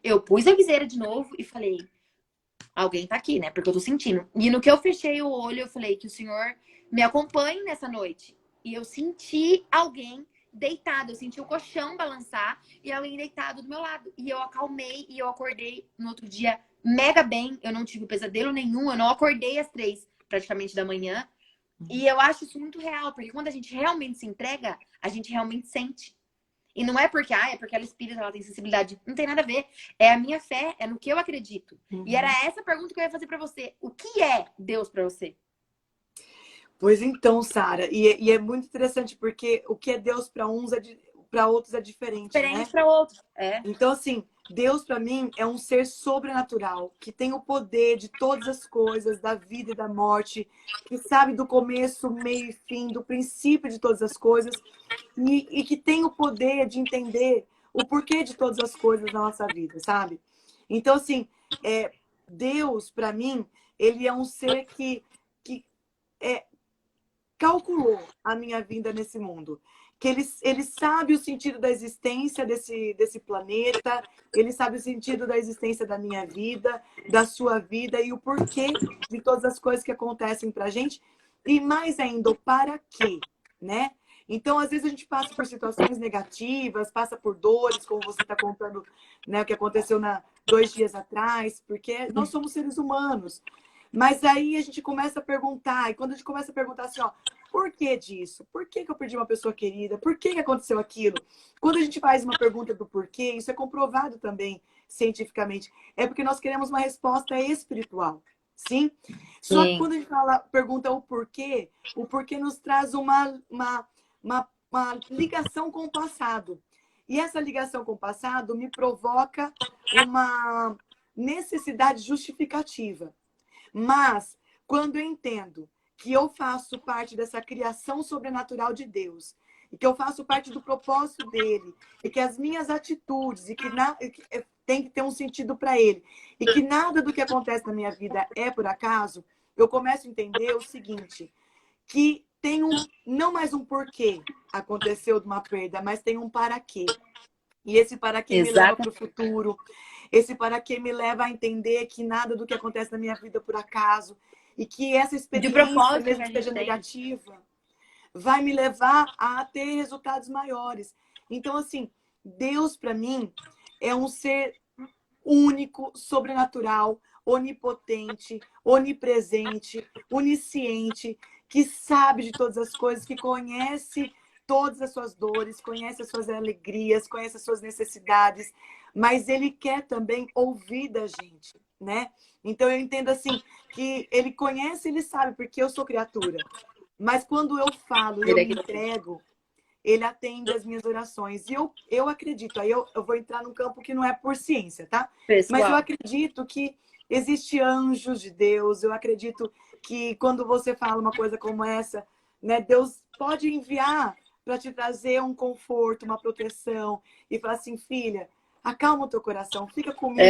Eu pus a viseira de novo e falei, alguém tá aqui, né? Porque eu tô sentindo. E no que eu fechei o olho, eu falei que o Senhor me acompanhe nessa noite. E eu senti alguém deitado, eu senti o colchão balançar e alguém deitado do meu lado. E eu acalmei e eu acordei no outro dia mega bem. Eu não tive pesadelo nenhum, eu não acordei às 3. praticamente da manhã. E eu acho isso muito real, porque quando a gente realmente se entrega, a gente realmente sente. E não é porque, é porque ela é espírita, ela tem sensibilidade. Não tem nada a ver. É a minha fé, é no que eu acredito. E era essa pergunta que eu ia fazer pra você. O que é Deus pra você? Pois então, Sara, e é muito interessante porque o que é Deus para uns para outros é diferente, né? Diferente pra outro. É. Então, assim, Deus para mim é um ser sobrenatural, que tem o poder de todas as coisas, da vida e da morte, que sabe do começo, meio e fim, do princípio de todas as coisas, e que tem o poder de entender o porquê de todas as coisas na nossa vida, sabe? Então, assim, Deus, para mim, ele é um ser que calculou a minha vinda nesse mundo. Que ele sabe o sentido da existência desse planeta, ele sabe o sentido da existência da minha vida, da sua vida e o porquê de todas as coisas que acontecem pra gente. E mais ainda, o para quê, né? Então, às vezes a gente passa por situações negativas, passa por dores, como você está contando, né, o que aconteceu 2 dias atrás, porque nós somos seres humanos. Mas aí a gente começa a perguntar, e quando a gente começa a perguntar assim, ó, por que disso? Por que eu perdi uma pessoa querida? Por que aconteceu aquilo? Quando a gente faz uma pergunta do porquê, isso é comprovado também cientificamente. É porque nós queremos uma resposta espiritual, sim? Só que Sim. quando a gente pergunta o porquê nos traz uma ligação com o passado. E essa ligação com o passado me provoca uma necessidade justificativa. Mas, quando eu entendo que eu faço parte dessa criação sobrenatural de Deus, e que eu faço parte do propósito dele, e que as minhas atitudes, tem que ter um sentido para ele, e que nada do que acontece na minha vida é por acaso, eu começo a entender o seguinte, que tem não mais um porquê aconteceu de uma perda, mas tem um para quê. E esse para quê me leva para o futuro. Esse para quê me leva a entender que nada do que acontece na minha vida é por acaso. E que essa De experiência, propósito que mesmo a que gente seja tem. negativa, vai me levar a ter resultados maiores. Então, assim, Deus para mim é um ser único, sobrenatural, onipotente, onipresente, onisciente, que sabe de todas as coisas, que conhece todas as suas dores, conhece as suas alegrias, conhece as suas necessidades, mas ele quer também ouvir da gente, né? Então eu entendo assim que ele conhece, ele sabe, porque eu sou criatura. Mas quando eu falo e eu me entrego, ele atende as minhas orações. E eu acredito, aí eu vou entrar num campo que não é por ciência, tá? Mas eu Pessoal. acredito que existe anjos de Deus, eu acredito que quando você fala uma coisa como essa, né, Deus pode enviar para te trazer um conforto, uma proteção, e falar assim, filha, acalma o teu coração, fica comigo.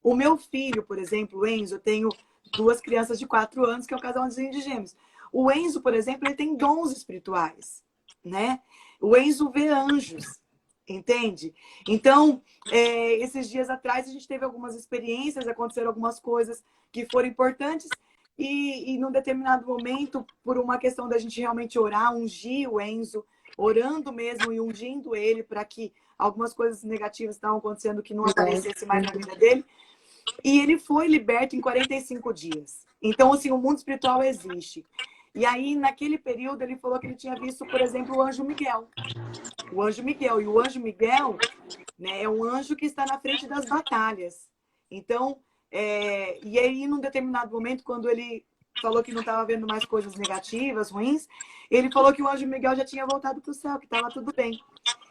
O meu filho, por exemplo, o Enzo, eu tenho 2 crianças de 4 anos, que é o casalzinho de gêmeos. O Enzo, por exemplo, ele tem dons espirituais, né? O Enzo vê anjos, entende? Então, esses dias atrás a gente teve algumas experiências, aconteceram algumas coisas que foram importantes e num determinado momento, por uma questão da gente realmente orar, ungir o Enzo, orando mesmo e ungindo ele para que algumas coisas negativas estavam acontecendo que não aparecesse mais na vida dele. E ele foi liberto em 45 dias. Então, assim, o mundo espiritual existe. E aí, naquele período, ele falou que ele tinha visto, por exemplo, o anjo Miguel. O anjo Miguel. E o anjo Miguel, né, é um anjo que está na frente das batalhas. Então, e aí, num determinado momento, quando ele falou que não estava vendo mais coisas negativas, ruins, ele falou que o anjo Miguel já tinha voltado para o céu, que estava tudo bem.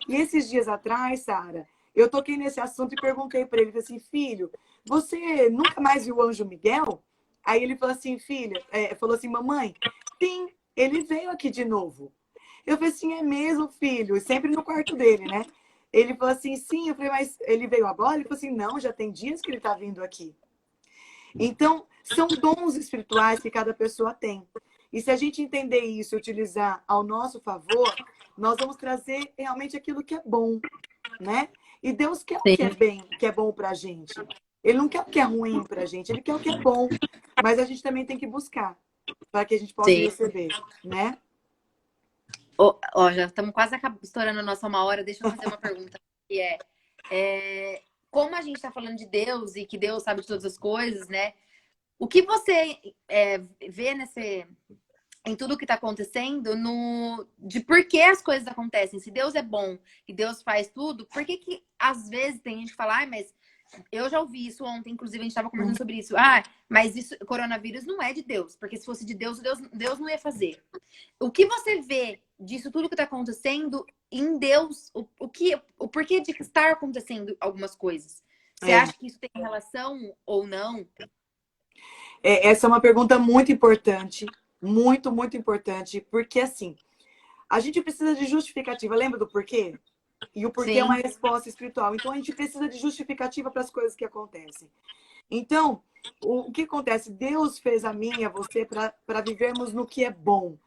E esses dias atrás, Sara, eu toquei nesse assunto e perguntei para ele, assim, filho, você nunca mais viu o anjo Miguel? Aí ele falou assim, filha, falou assim, mamãe, sim, ele veio aqui de novo. Eu falei assim, é mesmo, filho? E sempre no quarto dele, né? Ele falou assim, sim. Eu falei, mas ele veio agora? Ele falou assim, não, já tem dias que ele está vindo aqui. Então, são dons espirituais que cada pessoa tem. E se a gente entender isso e utilizar ao nosso favor, nós vamos trazer realmente aquilo que é bom, né? E Deus quer o que é bem, que é bom pra gente. Ele não quer o que é ruim pra gente, ele quer o que é bom. Mas a gente também tem que buscar para que a gente possa receber, né? Já estamos quase estourando a nossa 1 hora. Deixa eu fazer uma pergunta. Que como a gente está falando de Deus e que Deus sabe de todas as coisas, né? O que você vê em tudo que está acontecendo, de por que as coisas acontecem? Se Deus é bom e Deus faz tudo, por que que às vezes tem gente que fala, ai, mas eu já ouvi isso ontem, inclusive a gente estava conversando sobre isso. Ah, mas isso, coronavírus não é de Deus, porque se fosse de Deus, Deus não ia fazer. O que você vê disso tudo que está acontecendo em Deus? O porquê de estar acontecendo algumas coisas? Você acha que isso tem relação ou não? Essa é uma pergunta muito importante, muito, muito importante, porque assim, a gente precisa de justificativa. Lembra do porquê? E o porquê é uma Sim. resposta espiritual. Então, a gente precisa de justificativa para as coisas que acontecem. Então, o que acontece? Deus fez a mim e a você para vivermos no que é bom,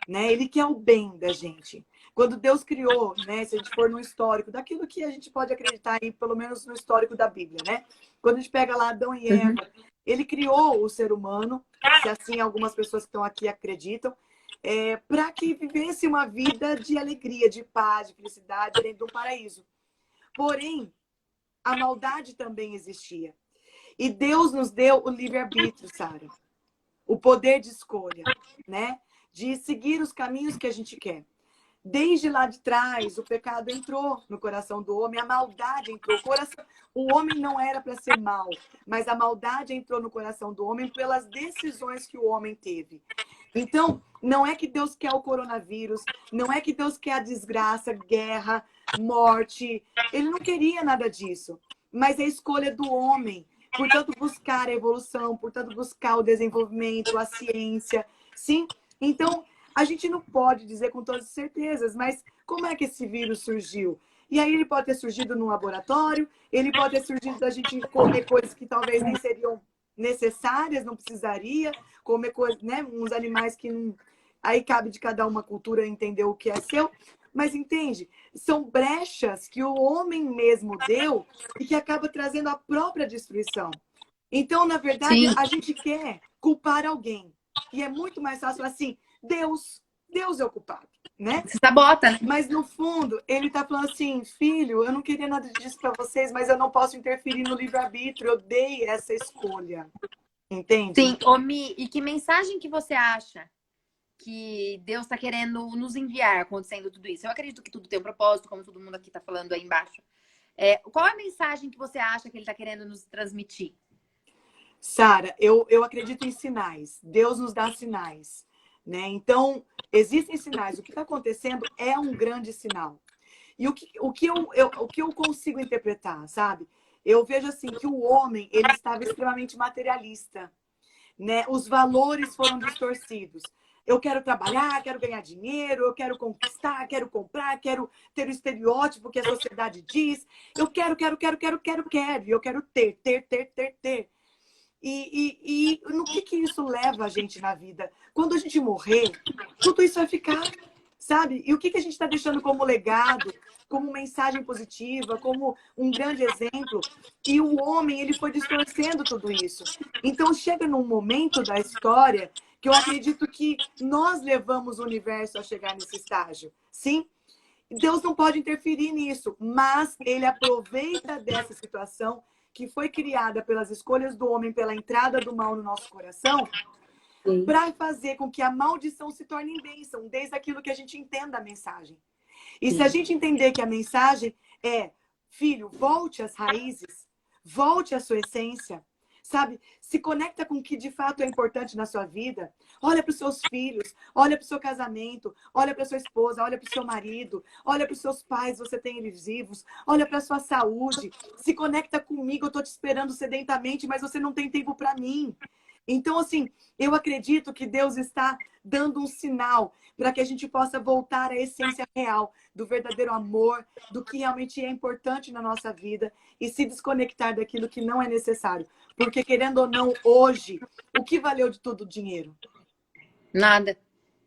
né? Ele quer o bem da gente. Quando Deus criou, né? Se a gente for no histórico, daquilo que a gente pode acreditar aí, pelo menos no histórico da Bíblia, né? Quando a gente pega lá Adão e Uhum. Eva, ele criou o ser humano, se assim algumas pessoas que estão aqui acreditam, para que vivesse uma vida de alegria, de paz, de felicidade dentro de um paraíso. Porém, a maldade também existia. E Deus nos deu o livre-arbítrio, Sara. O poder de escolha, né? De seguir os caminhos que a gente quer. Desde lá de trás, o pecado entrou no coração do homem, a maldade entrou. O homem não era para ser mau, mas a maldade entrou no coração do homem pelas decisões que o homem teve. Então, não é que Deus quer o coronavírus, não é que Deus quer a desgraça, guerra, morte. Ele não queria nada disso. Mas é a escolha do homem. Portanto, buscar a evolução, portanto, buscar o desenvolvimento, a ciência. Sim? Então, a gente não pode dizer com todas as certezas, mas como é que esse vírus surgiu? E aí ele pode ter surgido no laboratório, ele pode ter surgido da gente comer coisas que talvez nem seriam necessárias, não precisaria, comer coisas, né, uns animais que não... Aí cabe de cada uma cultura entender o que é seu. Mas entende? São brechas que o homem mesmo deu e que acaba trazendo a própria destruição. Então, na verdade, Sim. a gente quer culpar alguém. E é muito mais fácil assim, Deus é o culpado, né? Se sabota, né? Mas no fundo, ele está falando assim, filho, eu não queria nada disso para vocês, mas eu não posso interferir no livre-arbítrio, eu dei essa escolha. Entende? Sim. Ô, Mi, e que mensagem que você acha que Deus está querendo nos enviar acontecendo tudo isso? Eu acredito que tudo tem um propósito, como todo mundo aqui está falando aí embaixo. Qual é a mensagem que você acha que ele está querendo nos transmitir? Sara, eu acredito em sinais. Deus nos dá sinais, né? Então, existem sinais. O que está acontecendo é um grande sinal. E o que eu consigo interpretar, sabe? Eu vejo assim que o homem, ele estava extremamente materialista, né? Os valores foram distorcidos. Eu quero trabalhar, quero ganhar dinheiro, eu quero conquistar, quero comprar, quero ter o estereótipo que a sociedade diz. Eu quero. E eu quero ter. E no que isso leva a gente na vida? Quando a gente morrer, tudo isso vai ficar, sabe? E o que a gente está deixando como legado, como mensagem positiva, como um grande exemplo? E o homem, ele foi distorcendo tudo isso. Então, chega num momento da história que eu acredito que nós levamos o universo a chegar nesse estágio. Sim? Deus não pode interferir nisso, mas ele aproveita dessa situação que foi criada pelas escolhas do homem, pela entrada do mal no nosso coração, para fazer com que a maldição se torne bênção, desde aquilo que a gente entenda a mensagem. E se a gente entender que a mensagem é, filho, volte às raízes, volte à sua essência, sabe? Se conecta com o que de fato é importante na sua vida. Olha para os seus filhos, olha para o seu casamento, olha para sua esposa, olha para o seu marido, olha para os seus pais, você tem eles vivos, olha para a sua saúde. Se conecta comigo, eu estou te esperando sedentamente, mas você não tem tempo para mim. Então, assim, eu acredito que Deus está dando um sinal para que a gente possa voltar à essência real do verdadeiro amor, do que realmente é importante na nossa vida e se desconectar daquilo que não é necessário. Porque, querendo ou não, hoje, o que valeu de tudo o dinheiro? Nada.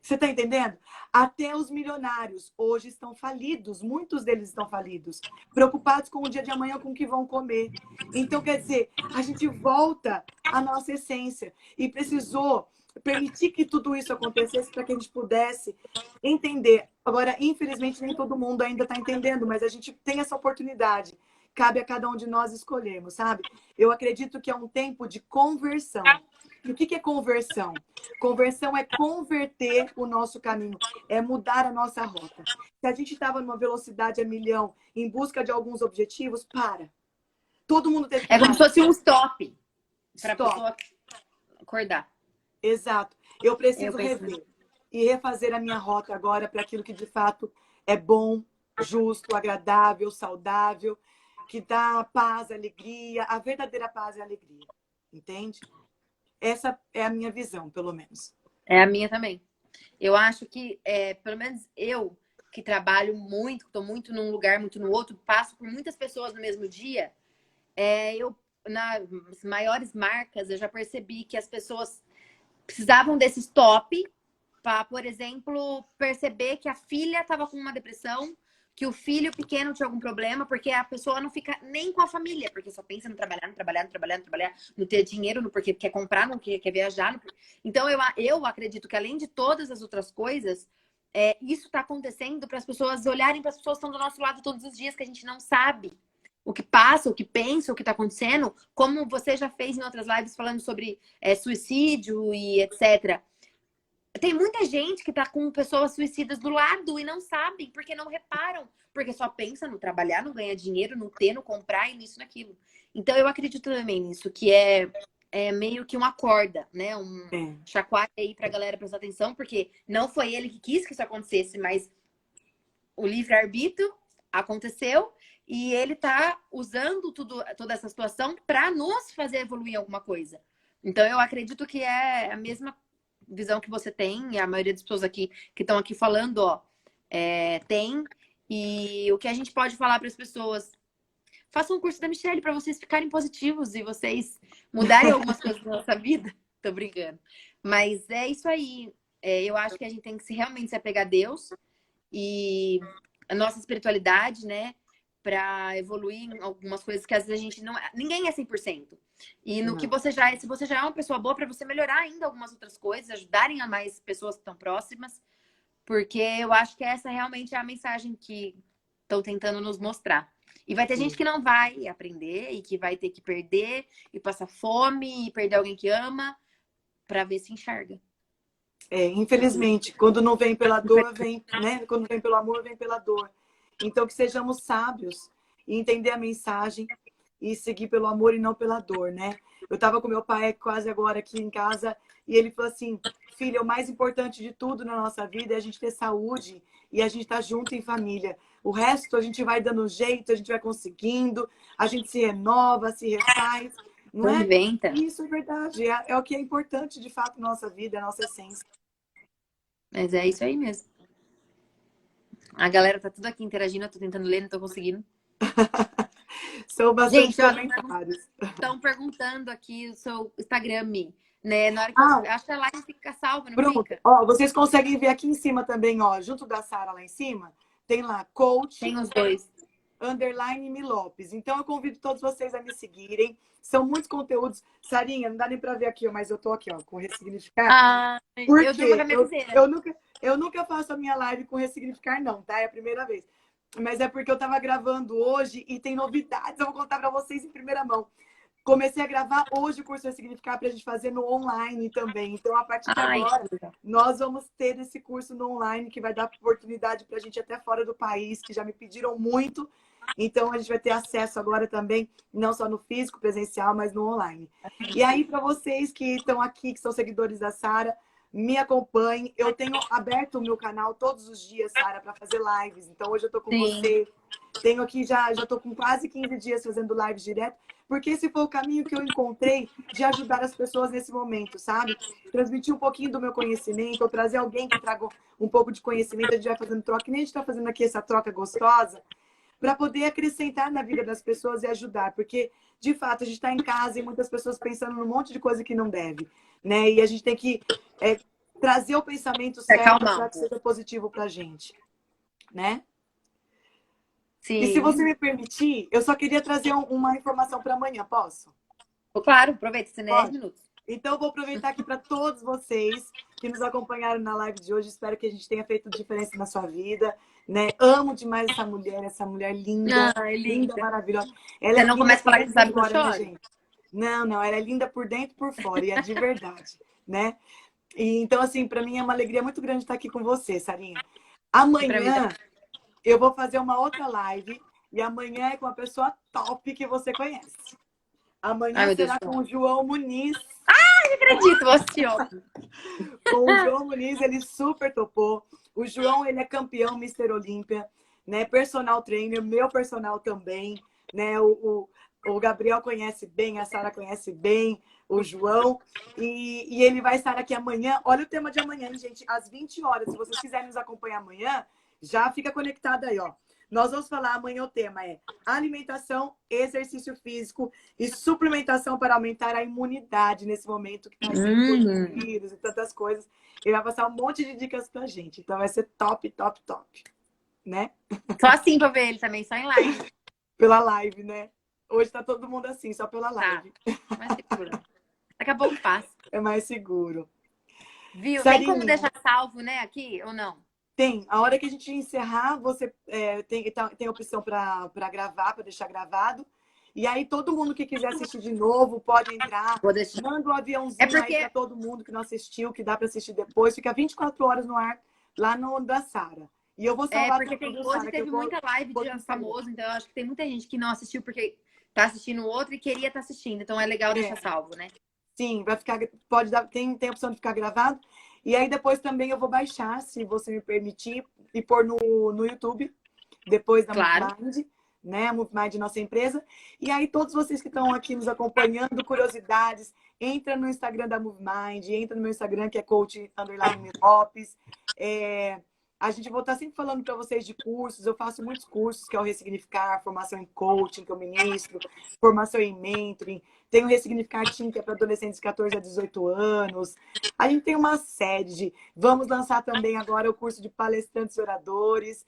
Você está entendendo? Até os milionários hoje estão falidos, muitos deles estão falidos, preocupados com o dia de amanhã, com o que vão comer. Então, quer dizer, a gente volta à nossa essência e precisou permitir que tudo isso acontecesse para que a gente pudesse entender. Agora, infelizmente, nem todo mundo ainda está entendendo, mas a gente tem essa oportunidade. Cabe a cada um de nós escolhermos, sabe? Eu acredito que é um tempo de conversão. E o que é conversão? Conversão é converter o nosso caminho, é mudar a nossa rota. Se a gente estava numa velocidade a milhão em busca de alguns objetivos, para. Todo mundo teve que É como se parar. fosse um stop para a Stop. pessoa acordar. Exato. Eu Eu preciso penso. rever e refazer a minha rota agora para aquilo que de fato é bom, justo, agradável, saudável, que dá paz, alegria, a verdadeira paz e alegria. Entende? Essa é a minha visão, pelo menos. É a minha também. Eu acho que, pelo menos eu, que trabalho muito, estou muito num lugar, muito no outro, passo por muitas pessoas no mesmo dia, eu, nas maiores marcas, eu já percebi que as pessoas precisavam desse stop para, por exemplo, perceber que a filha estava com uma depressão, que o filho pequeno tinha algum problema, porque a pessoa não fica nem com a família, porque só pensa no trabalhar, no trabalhar, no trabalhar, no trabalhar, no ter dinheiro, no porque quer comprar, no que quer viajar. Então, eu acredito que além de todas as outras coisas, isso está acontecendo para as pessoas olharem para as pessoas que estão do nosso lado todos os dias, que a gente não sabe o que passa, o que pensa, o que está acontecendo, como você já fez em outras lives falando sobre suicídio e etc. Tem muita gente que tá com pessoas suicidas do lado e não sabem, porque não reparam, porque só pensa no trabalhar, no ganhar dinheiro, no ter, no comprar e nisso, naquilo. Então eu acredito também nisso, que é meio que uma corda, né? Um chacoalho aí pra galera prestar atenção, porque não foi ele que quis que isso acontecesse, mas o livre-arbítrio aconteceu e ele tá usando toda essa situação para nos fazer evoluir em alguma coisa. Então eu acredito que é a mesma visão que você tem, e a maioria das pessoas aqui que estão aqui falando, ó, tem. E o que a gente pode falar para as pessoas? Façam um curso da Michelle para vocês ficarem positivos e vocês mudarem algumas coisas na nossa vida. Tô brincando. Mas é isso aí. Eu acho que a gente tem que realmente se apegar a Deus e a nossa espiritualidade, né? Para evoluir em algumas coisas que às vezes a gente não. Ninguém é 100%. E no que você já é, se você já é uma pessoa boa, para você melhorar ainda algumas outras coisas, ajudarem a mais pessoas que estão próximas, porque eu acho que essa realmente é a mensagem que estão tentando nos mostrar. E vai ter gente que não vai aprender e que vai ter que perder e passar fome e perder alguém que ama para ver se enxerga. Infelizmente, quando não vem pela dor, vem, né? Quando vem pelo amor, vem pela dor. Então, que sejamos sábios e entender a mensagem e seguir pelo amor e não pela dor, né? Eu estava com meu pai quase agora aqui em casa e ele falou assim: filha, o mais importante de tudo na nossa vida é a gente ter saúde e a gente estar junto em família. O resto a gente vai dando jeito, a gente vai conseguindo, a gente se renova, se refaz, não é? Inventa. Isso é verdade, é o que é importante de fato na nossa vida, é a nossa essência. Mas é isso aí mesmo. A galera tá tudo aqui interagindo, eu tô tentando ler, não tô conseguindo. São bastante Gente, ó, comentários. estão perguntando aqui o seu Instagram, né? Na hora que acho que a live fica salva, não pronto. fica? Ó, vocês conseguem ver aqui em cima também, ó, junto da Sara lá em cima, tem lá coach Tem os dois. _, Mi Lopes. Então eu convido todos vocês a me seguirem. São muitos conteúdos. Sarinha, não dá nem pra ver aqui, mas eu tô aqui, ó, com ressignificar. Eu durmo com a minha Eu nunca faço a minha live com ressignificar, não, tá? É a primeira vez. Mas é porque eu tava gravando hoje e tem novidades. Eu vou contar pra vocês em primeira mão. Comecei a gravar hoje o curso Ressignificar pra gente fazer no online também. Então, a partir de agora, nós vamos ter esse curso no online que vai dar oportunidade pra gente até fora do país, que já me pediram muito. Então, a gente vai ter acesso agora também, não só no físico, presencial, mas no online. E aí, para vocês que estão aqui, que são seguidores da Sara, me acompanhem. Eu tenho aberto o meu canal todos os dias, Sara, para fazer lives. Então, hoje eu tô com você. Tenho aqui já tô com quase 15 dias fazendo lives direto, porque esse foi o caminho que eu encontrei de ajudar as pessoas nesse momento, sabe? Transmitir um pouquinho do meu conhecimento, ou trazer alguém que traga um pouco de conhecimento, a gente vai fazendo troca, que nem a gente está fazendo aqui essa troca gostosa, para poder acrescentar na vida das pessoas e ajudar, porque, de fato, a gente está em casa e muitas pessoas pensando num monte de coisa que não deve, né? E a gente tem que trazer o pensamento certo para que seja positivo para a gente, né? Sim. E se você me permitir, eu só queria trazer uma informação para amanhã, posso? Claro, aproveita, você tem 10 minutos. Então, eu vou aproveitar aqui para todos vocês que nos acompanharam na live de hoje. Espero que a gente tenha feito diferença na sua vida, né? Amo demais essa mulher linda, linda, maravilhosa. Ela você não começa a falar que você sabe que eu choro? Né, gente? Não, não, ela é linda por dentro e por fora, e é de verdade, né? E, então, assim, para mim é uma alegria muito grande estar aqui com você, Sarinha. E pra mim Amanhã também. eu vou fazer uma outra live, e amanhã é com uma pessoa top que você conhece. Ai, Amanhã meu Deus do será céu. com o João Muniz. Não acredito, vou assistir ontem. Com o João Muniz, ele super topou. O João, ele é campeão Mister Olímpia, né? Personal trainer, meu personal também, né? O Gabriel conhece bem, a Sara conhece bem, o João. E ele vai estar aqui amanhã. Olha o tema de amanhã, hein, gente? Às 20 horas. Se vocês quiserem nos acompanhar amanhã, já fica conectado aí, ó. Nós vamos falar amanhã, o tema é alimentação, exercício físico e suplementação para aumentar a imunidade nesse momento que está cheio de Hum. vírus e tantas coisas. Ele vai passar um monte de dicas pra gente. Então vai ser top, top, top, né? Só assim pra ver ele também, só em live. Pela live, né? Hoje tá todo mundo assim, só pela Tá, live. mais seguro. Daqui a pouco passa. É mais seguro. Viu? Tem como Sarinha, deixar salvo, né, aqui ou não? tem. A hora que a gente encerrar, você tem a opção para gravar, para deixar gravado. E aí, todo mundo que quiser assistir de novo pode entrar. Vou deixar. Manda um É aviãozinho aí para porque todo mundo que não assistiu, que dá para assistir depois. Fica 24 horas no ar lá no da Sara. E eu vou salvar tudo, viu, hoje Sara? Que eu teve vou muita live pôr de no Instagram. famoso, então eu acho que tem muita gente que não assistiu porque tá assistindo o outro e queria estar assistindo. Então é legal deixar É, salvo, né? sim, vai ficar, pode dar, tem a opção de ficar gravado. E aí depois também eu vou baixar, se você me permitir, e pôr no YouTube, depois da Claro. MoveMind, né? A MoveMind, nossa empresa. E aí todos vocês que estão aqui nos acompanhando, curiosidades, entra no Instagram da MoveMind, entra no meu Instagram, que é coach_Lopes. A gente vai estar sempre falando para vocês de cursos. Eu faço muitos cursos, que é o Ressignificar, formação em coaching, que eu ministro, formação em mentoring. Tem o Ressignificar Team, que é para adolescentes de 14 a 18 anos. A gente tem uma série de... Vamos lançar também agora o curso de palestrantes e oradores,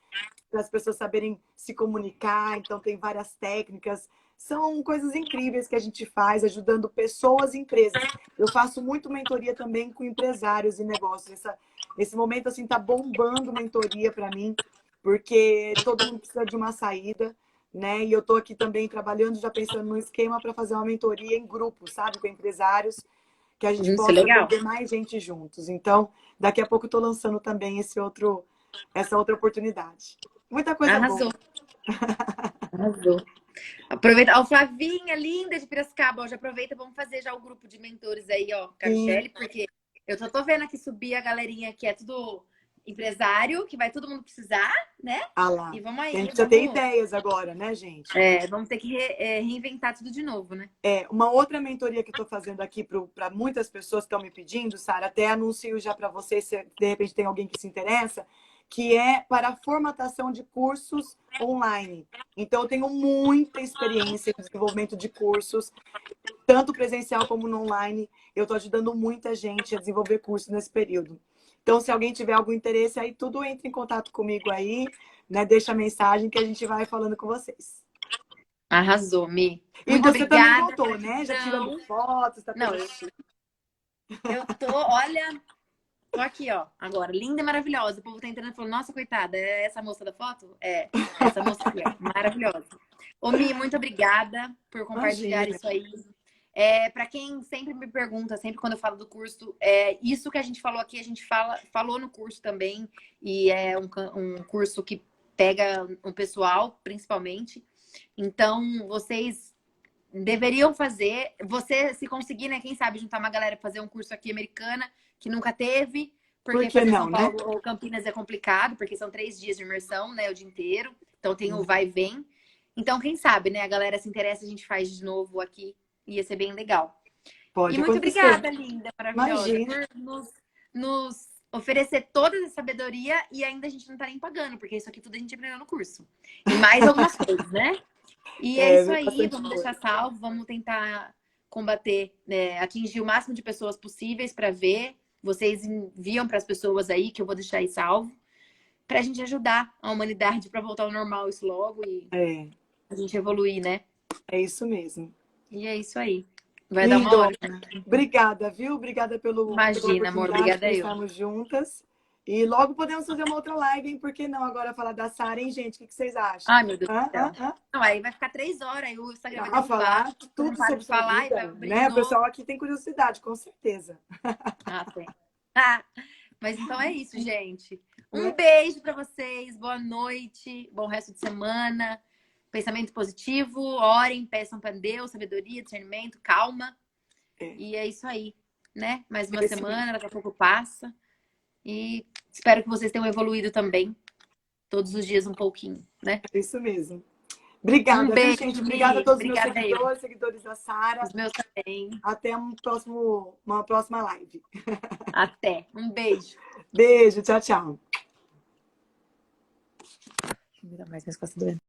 para as pessoas saberem se comunicar. Então, tem várias técnicas. São coisas incríveis que a gente faz, ajudando pessoas e empresas. Eu faço muito mentoria também com empresários e negócios. Esse momento, assim, tá bombando mentoria para mim, porque todo mundo precisa de uma saída, né? E eu tô aqui também trabalhando, já pensando no esquema para fazer uma mentoria em grupo, sabe? Com empresários, que a gente Isso é possa legal. atender mais gente juntos. Então, daqui a pouco eu tô lançando também essa outra oportunidade. Muita coisa boa. Arrasou. Arrasou. Aproveita. Ó, Flavinha, linda de Piracicaba. Ó, já aproveita, vamos fazer já o grupo de mentores aí, ó, Sim. Carchele, porque eu só tô vendo aqui subir a galerinha que é tudo empresário, que vai todo mundo precisar, né? Ah lá. E vamos A aí, gente precisa ter ideias agora, né, gente? vamos ter que reinventar tudo de novo, né? Uma outra mentoria que eu estou fazendo aqui para muitas pessoas que estão me pedindo, Sara, até anuncio já para vocês, se de repente tem alguém que se interessa, que é para a formatação de cursos online. Então, eu tenho muita experiência em desenvolvimento de cursos, tanto presencial como no online. Eu estou ajudando muita gente a desenvolver cursos nesse período. Então, se alguém tiver algum interesse, aí tudo entra em contato comigo aí, né? Deixa a mensagem que a gente vai falando com vocês. Arrasou, Mi. E Muito você também obrigada. voltou, né? Já tirando Gratidão. fotos, tá Não, pegando. eu tô, olha, tô aqui, ó, agora, linda e maravilhosa. O povo tá entrando e falando, nossa, coitada, é essa moça da foto? É, essa moça aqui, ó, maravilhosa. Ô, Mi, muito obrigada por compartilhar Imagina. isso aí. Para quem sempre me pergunta, sempre quando eu falo do curso, isso que a gente falou aqui, a gente falou no curso também, e é um curso que pega um pessoal, principalmente. Então, vocês deveriam fazer. Você, se conseguir, né? Quem sabe juntar uma galera pra fazer um curso aqui americana, que nunca teve, Por porque que fazer não, São né? Paulo ou Campinas é complicado, porque são 3 dias de imersão, né? O dia inteiro. Então tem o vai e vem. Então, quem sabe, né? A galera se interessa, a gente faz de novo aqui. Ia ser bem legal. E Pode muito acontecer. obrigada, linda, maravilhosa, Imagina. por nos oferecer toda essa sabedoria e ainda a gente não tá nem pagando, porque isso aqui tudo a gente aprendeu no curso. E mais algumas coisas, né? E é isso aí, Bastante vamos coisa. deixar salvo, vamos tentar combater, né, atingir o máximo de pessoas possíveis para ver. Vocês enviam para as pessoas aí, que eu vou deixar aí salvo, para a gente ajudar a humanidade para voltar ao normal isso logo e a gente evoluir, né? É isso mesmo. E é isso aí. Vai dar uma hora. Lindona. Obrigada, viu? Obrigada pela Imagina, amor, oportunidade obrigada por eu. estarmos juntas. E logo podemos fazer uma outra live, hein? Por que não agora falar da Sara, hein, gente? O que vocês acham? Ai, meu Deus do céu. Hã? Não, aí vai ficar 3 horas, aí o Instagram vai Falar derrubar. Você não tudo para sobre de sua falar e vai vida, abrir de né? O novo. pessoal aqui tem curiosidade, com certeza. Ah, tem. Ah, mas então é isso, gente. Um Né? beijo pra vocês, boa noite, bom resto de semana. Pensamento positivo, orem, peçam para Deus, sabedoria, discernimento, calma. E é isso aí, né? Mais uma semana, daqui a pouco passa. E espero que vocês tenham evoluído também. Todos os dias um pouquinho, né? É isso mesmo. Obrigada, Um beijo, viu, gente? Obrigada a todos os meus obrigada seguidores da Sara. os meus também. Até uma próxima live. Até. Um beijo. Beijo, tchau, tchau. Deixa eu virar mais minhas costas doendo.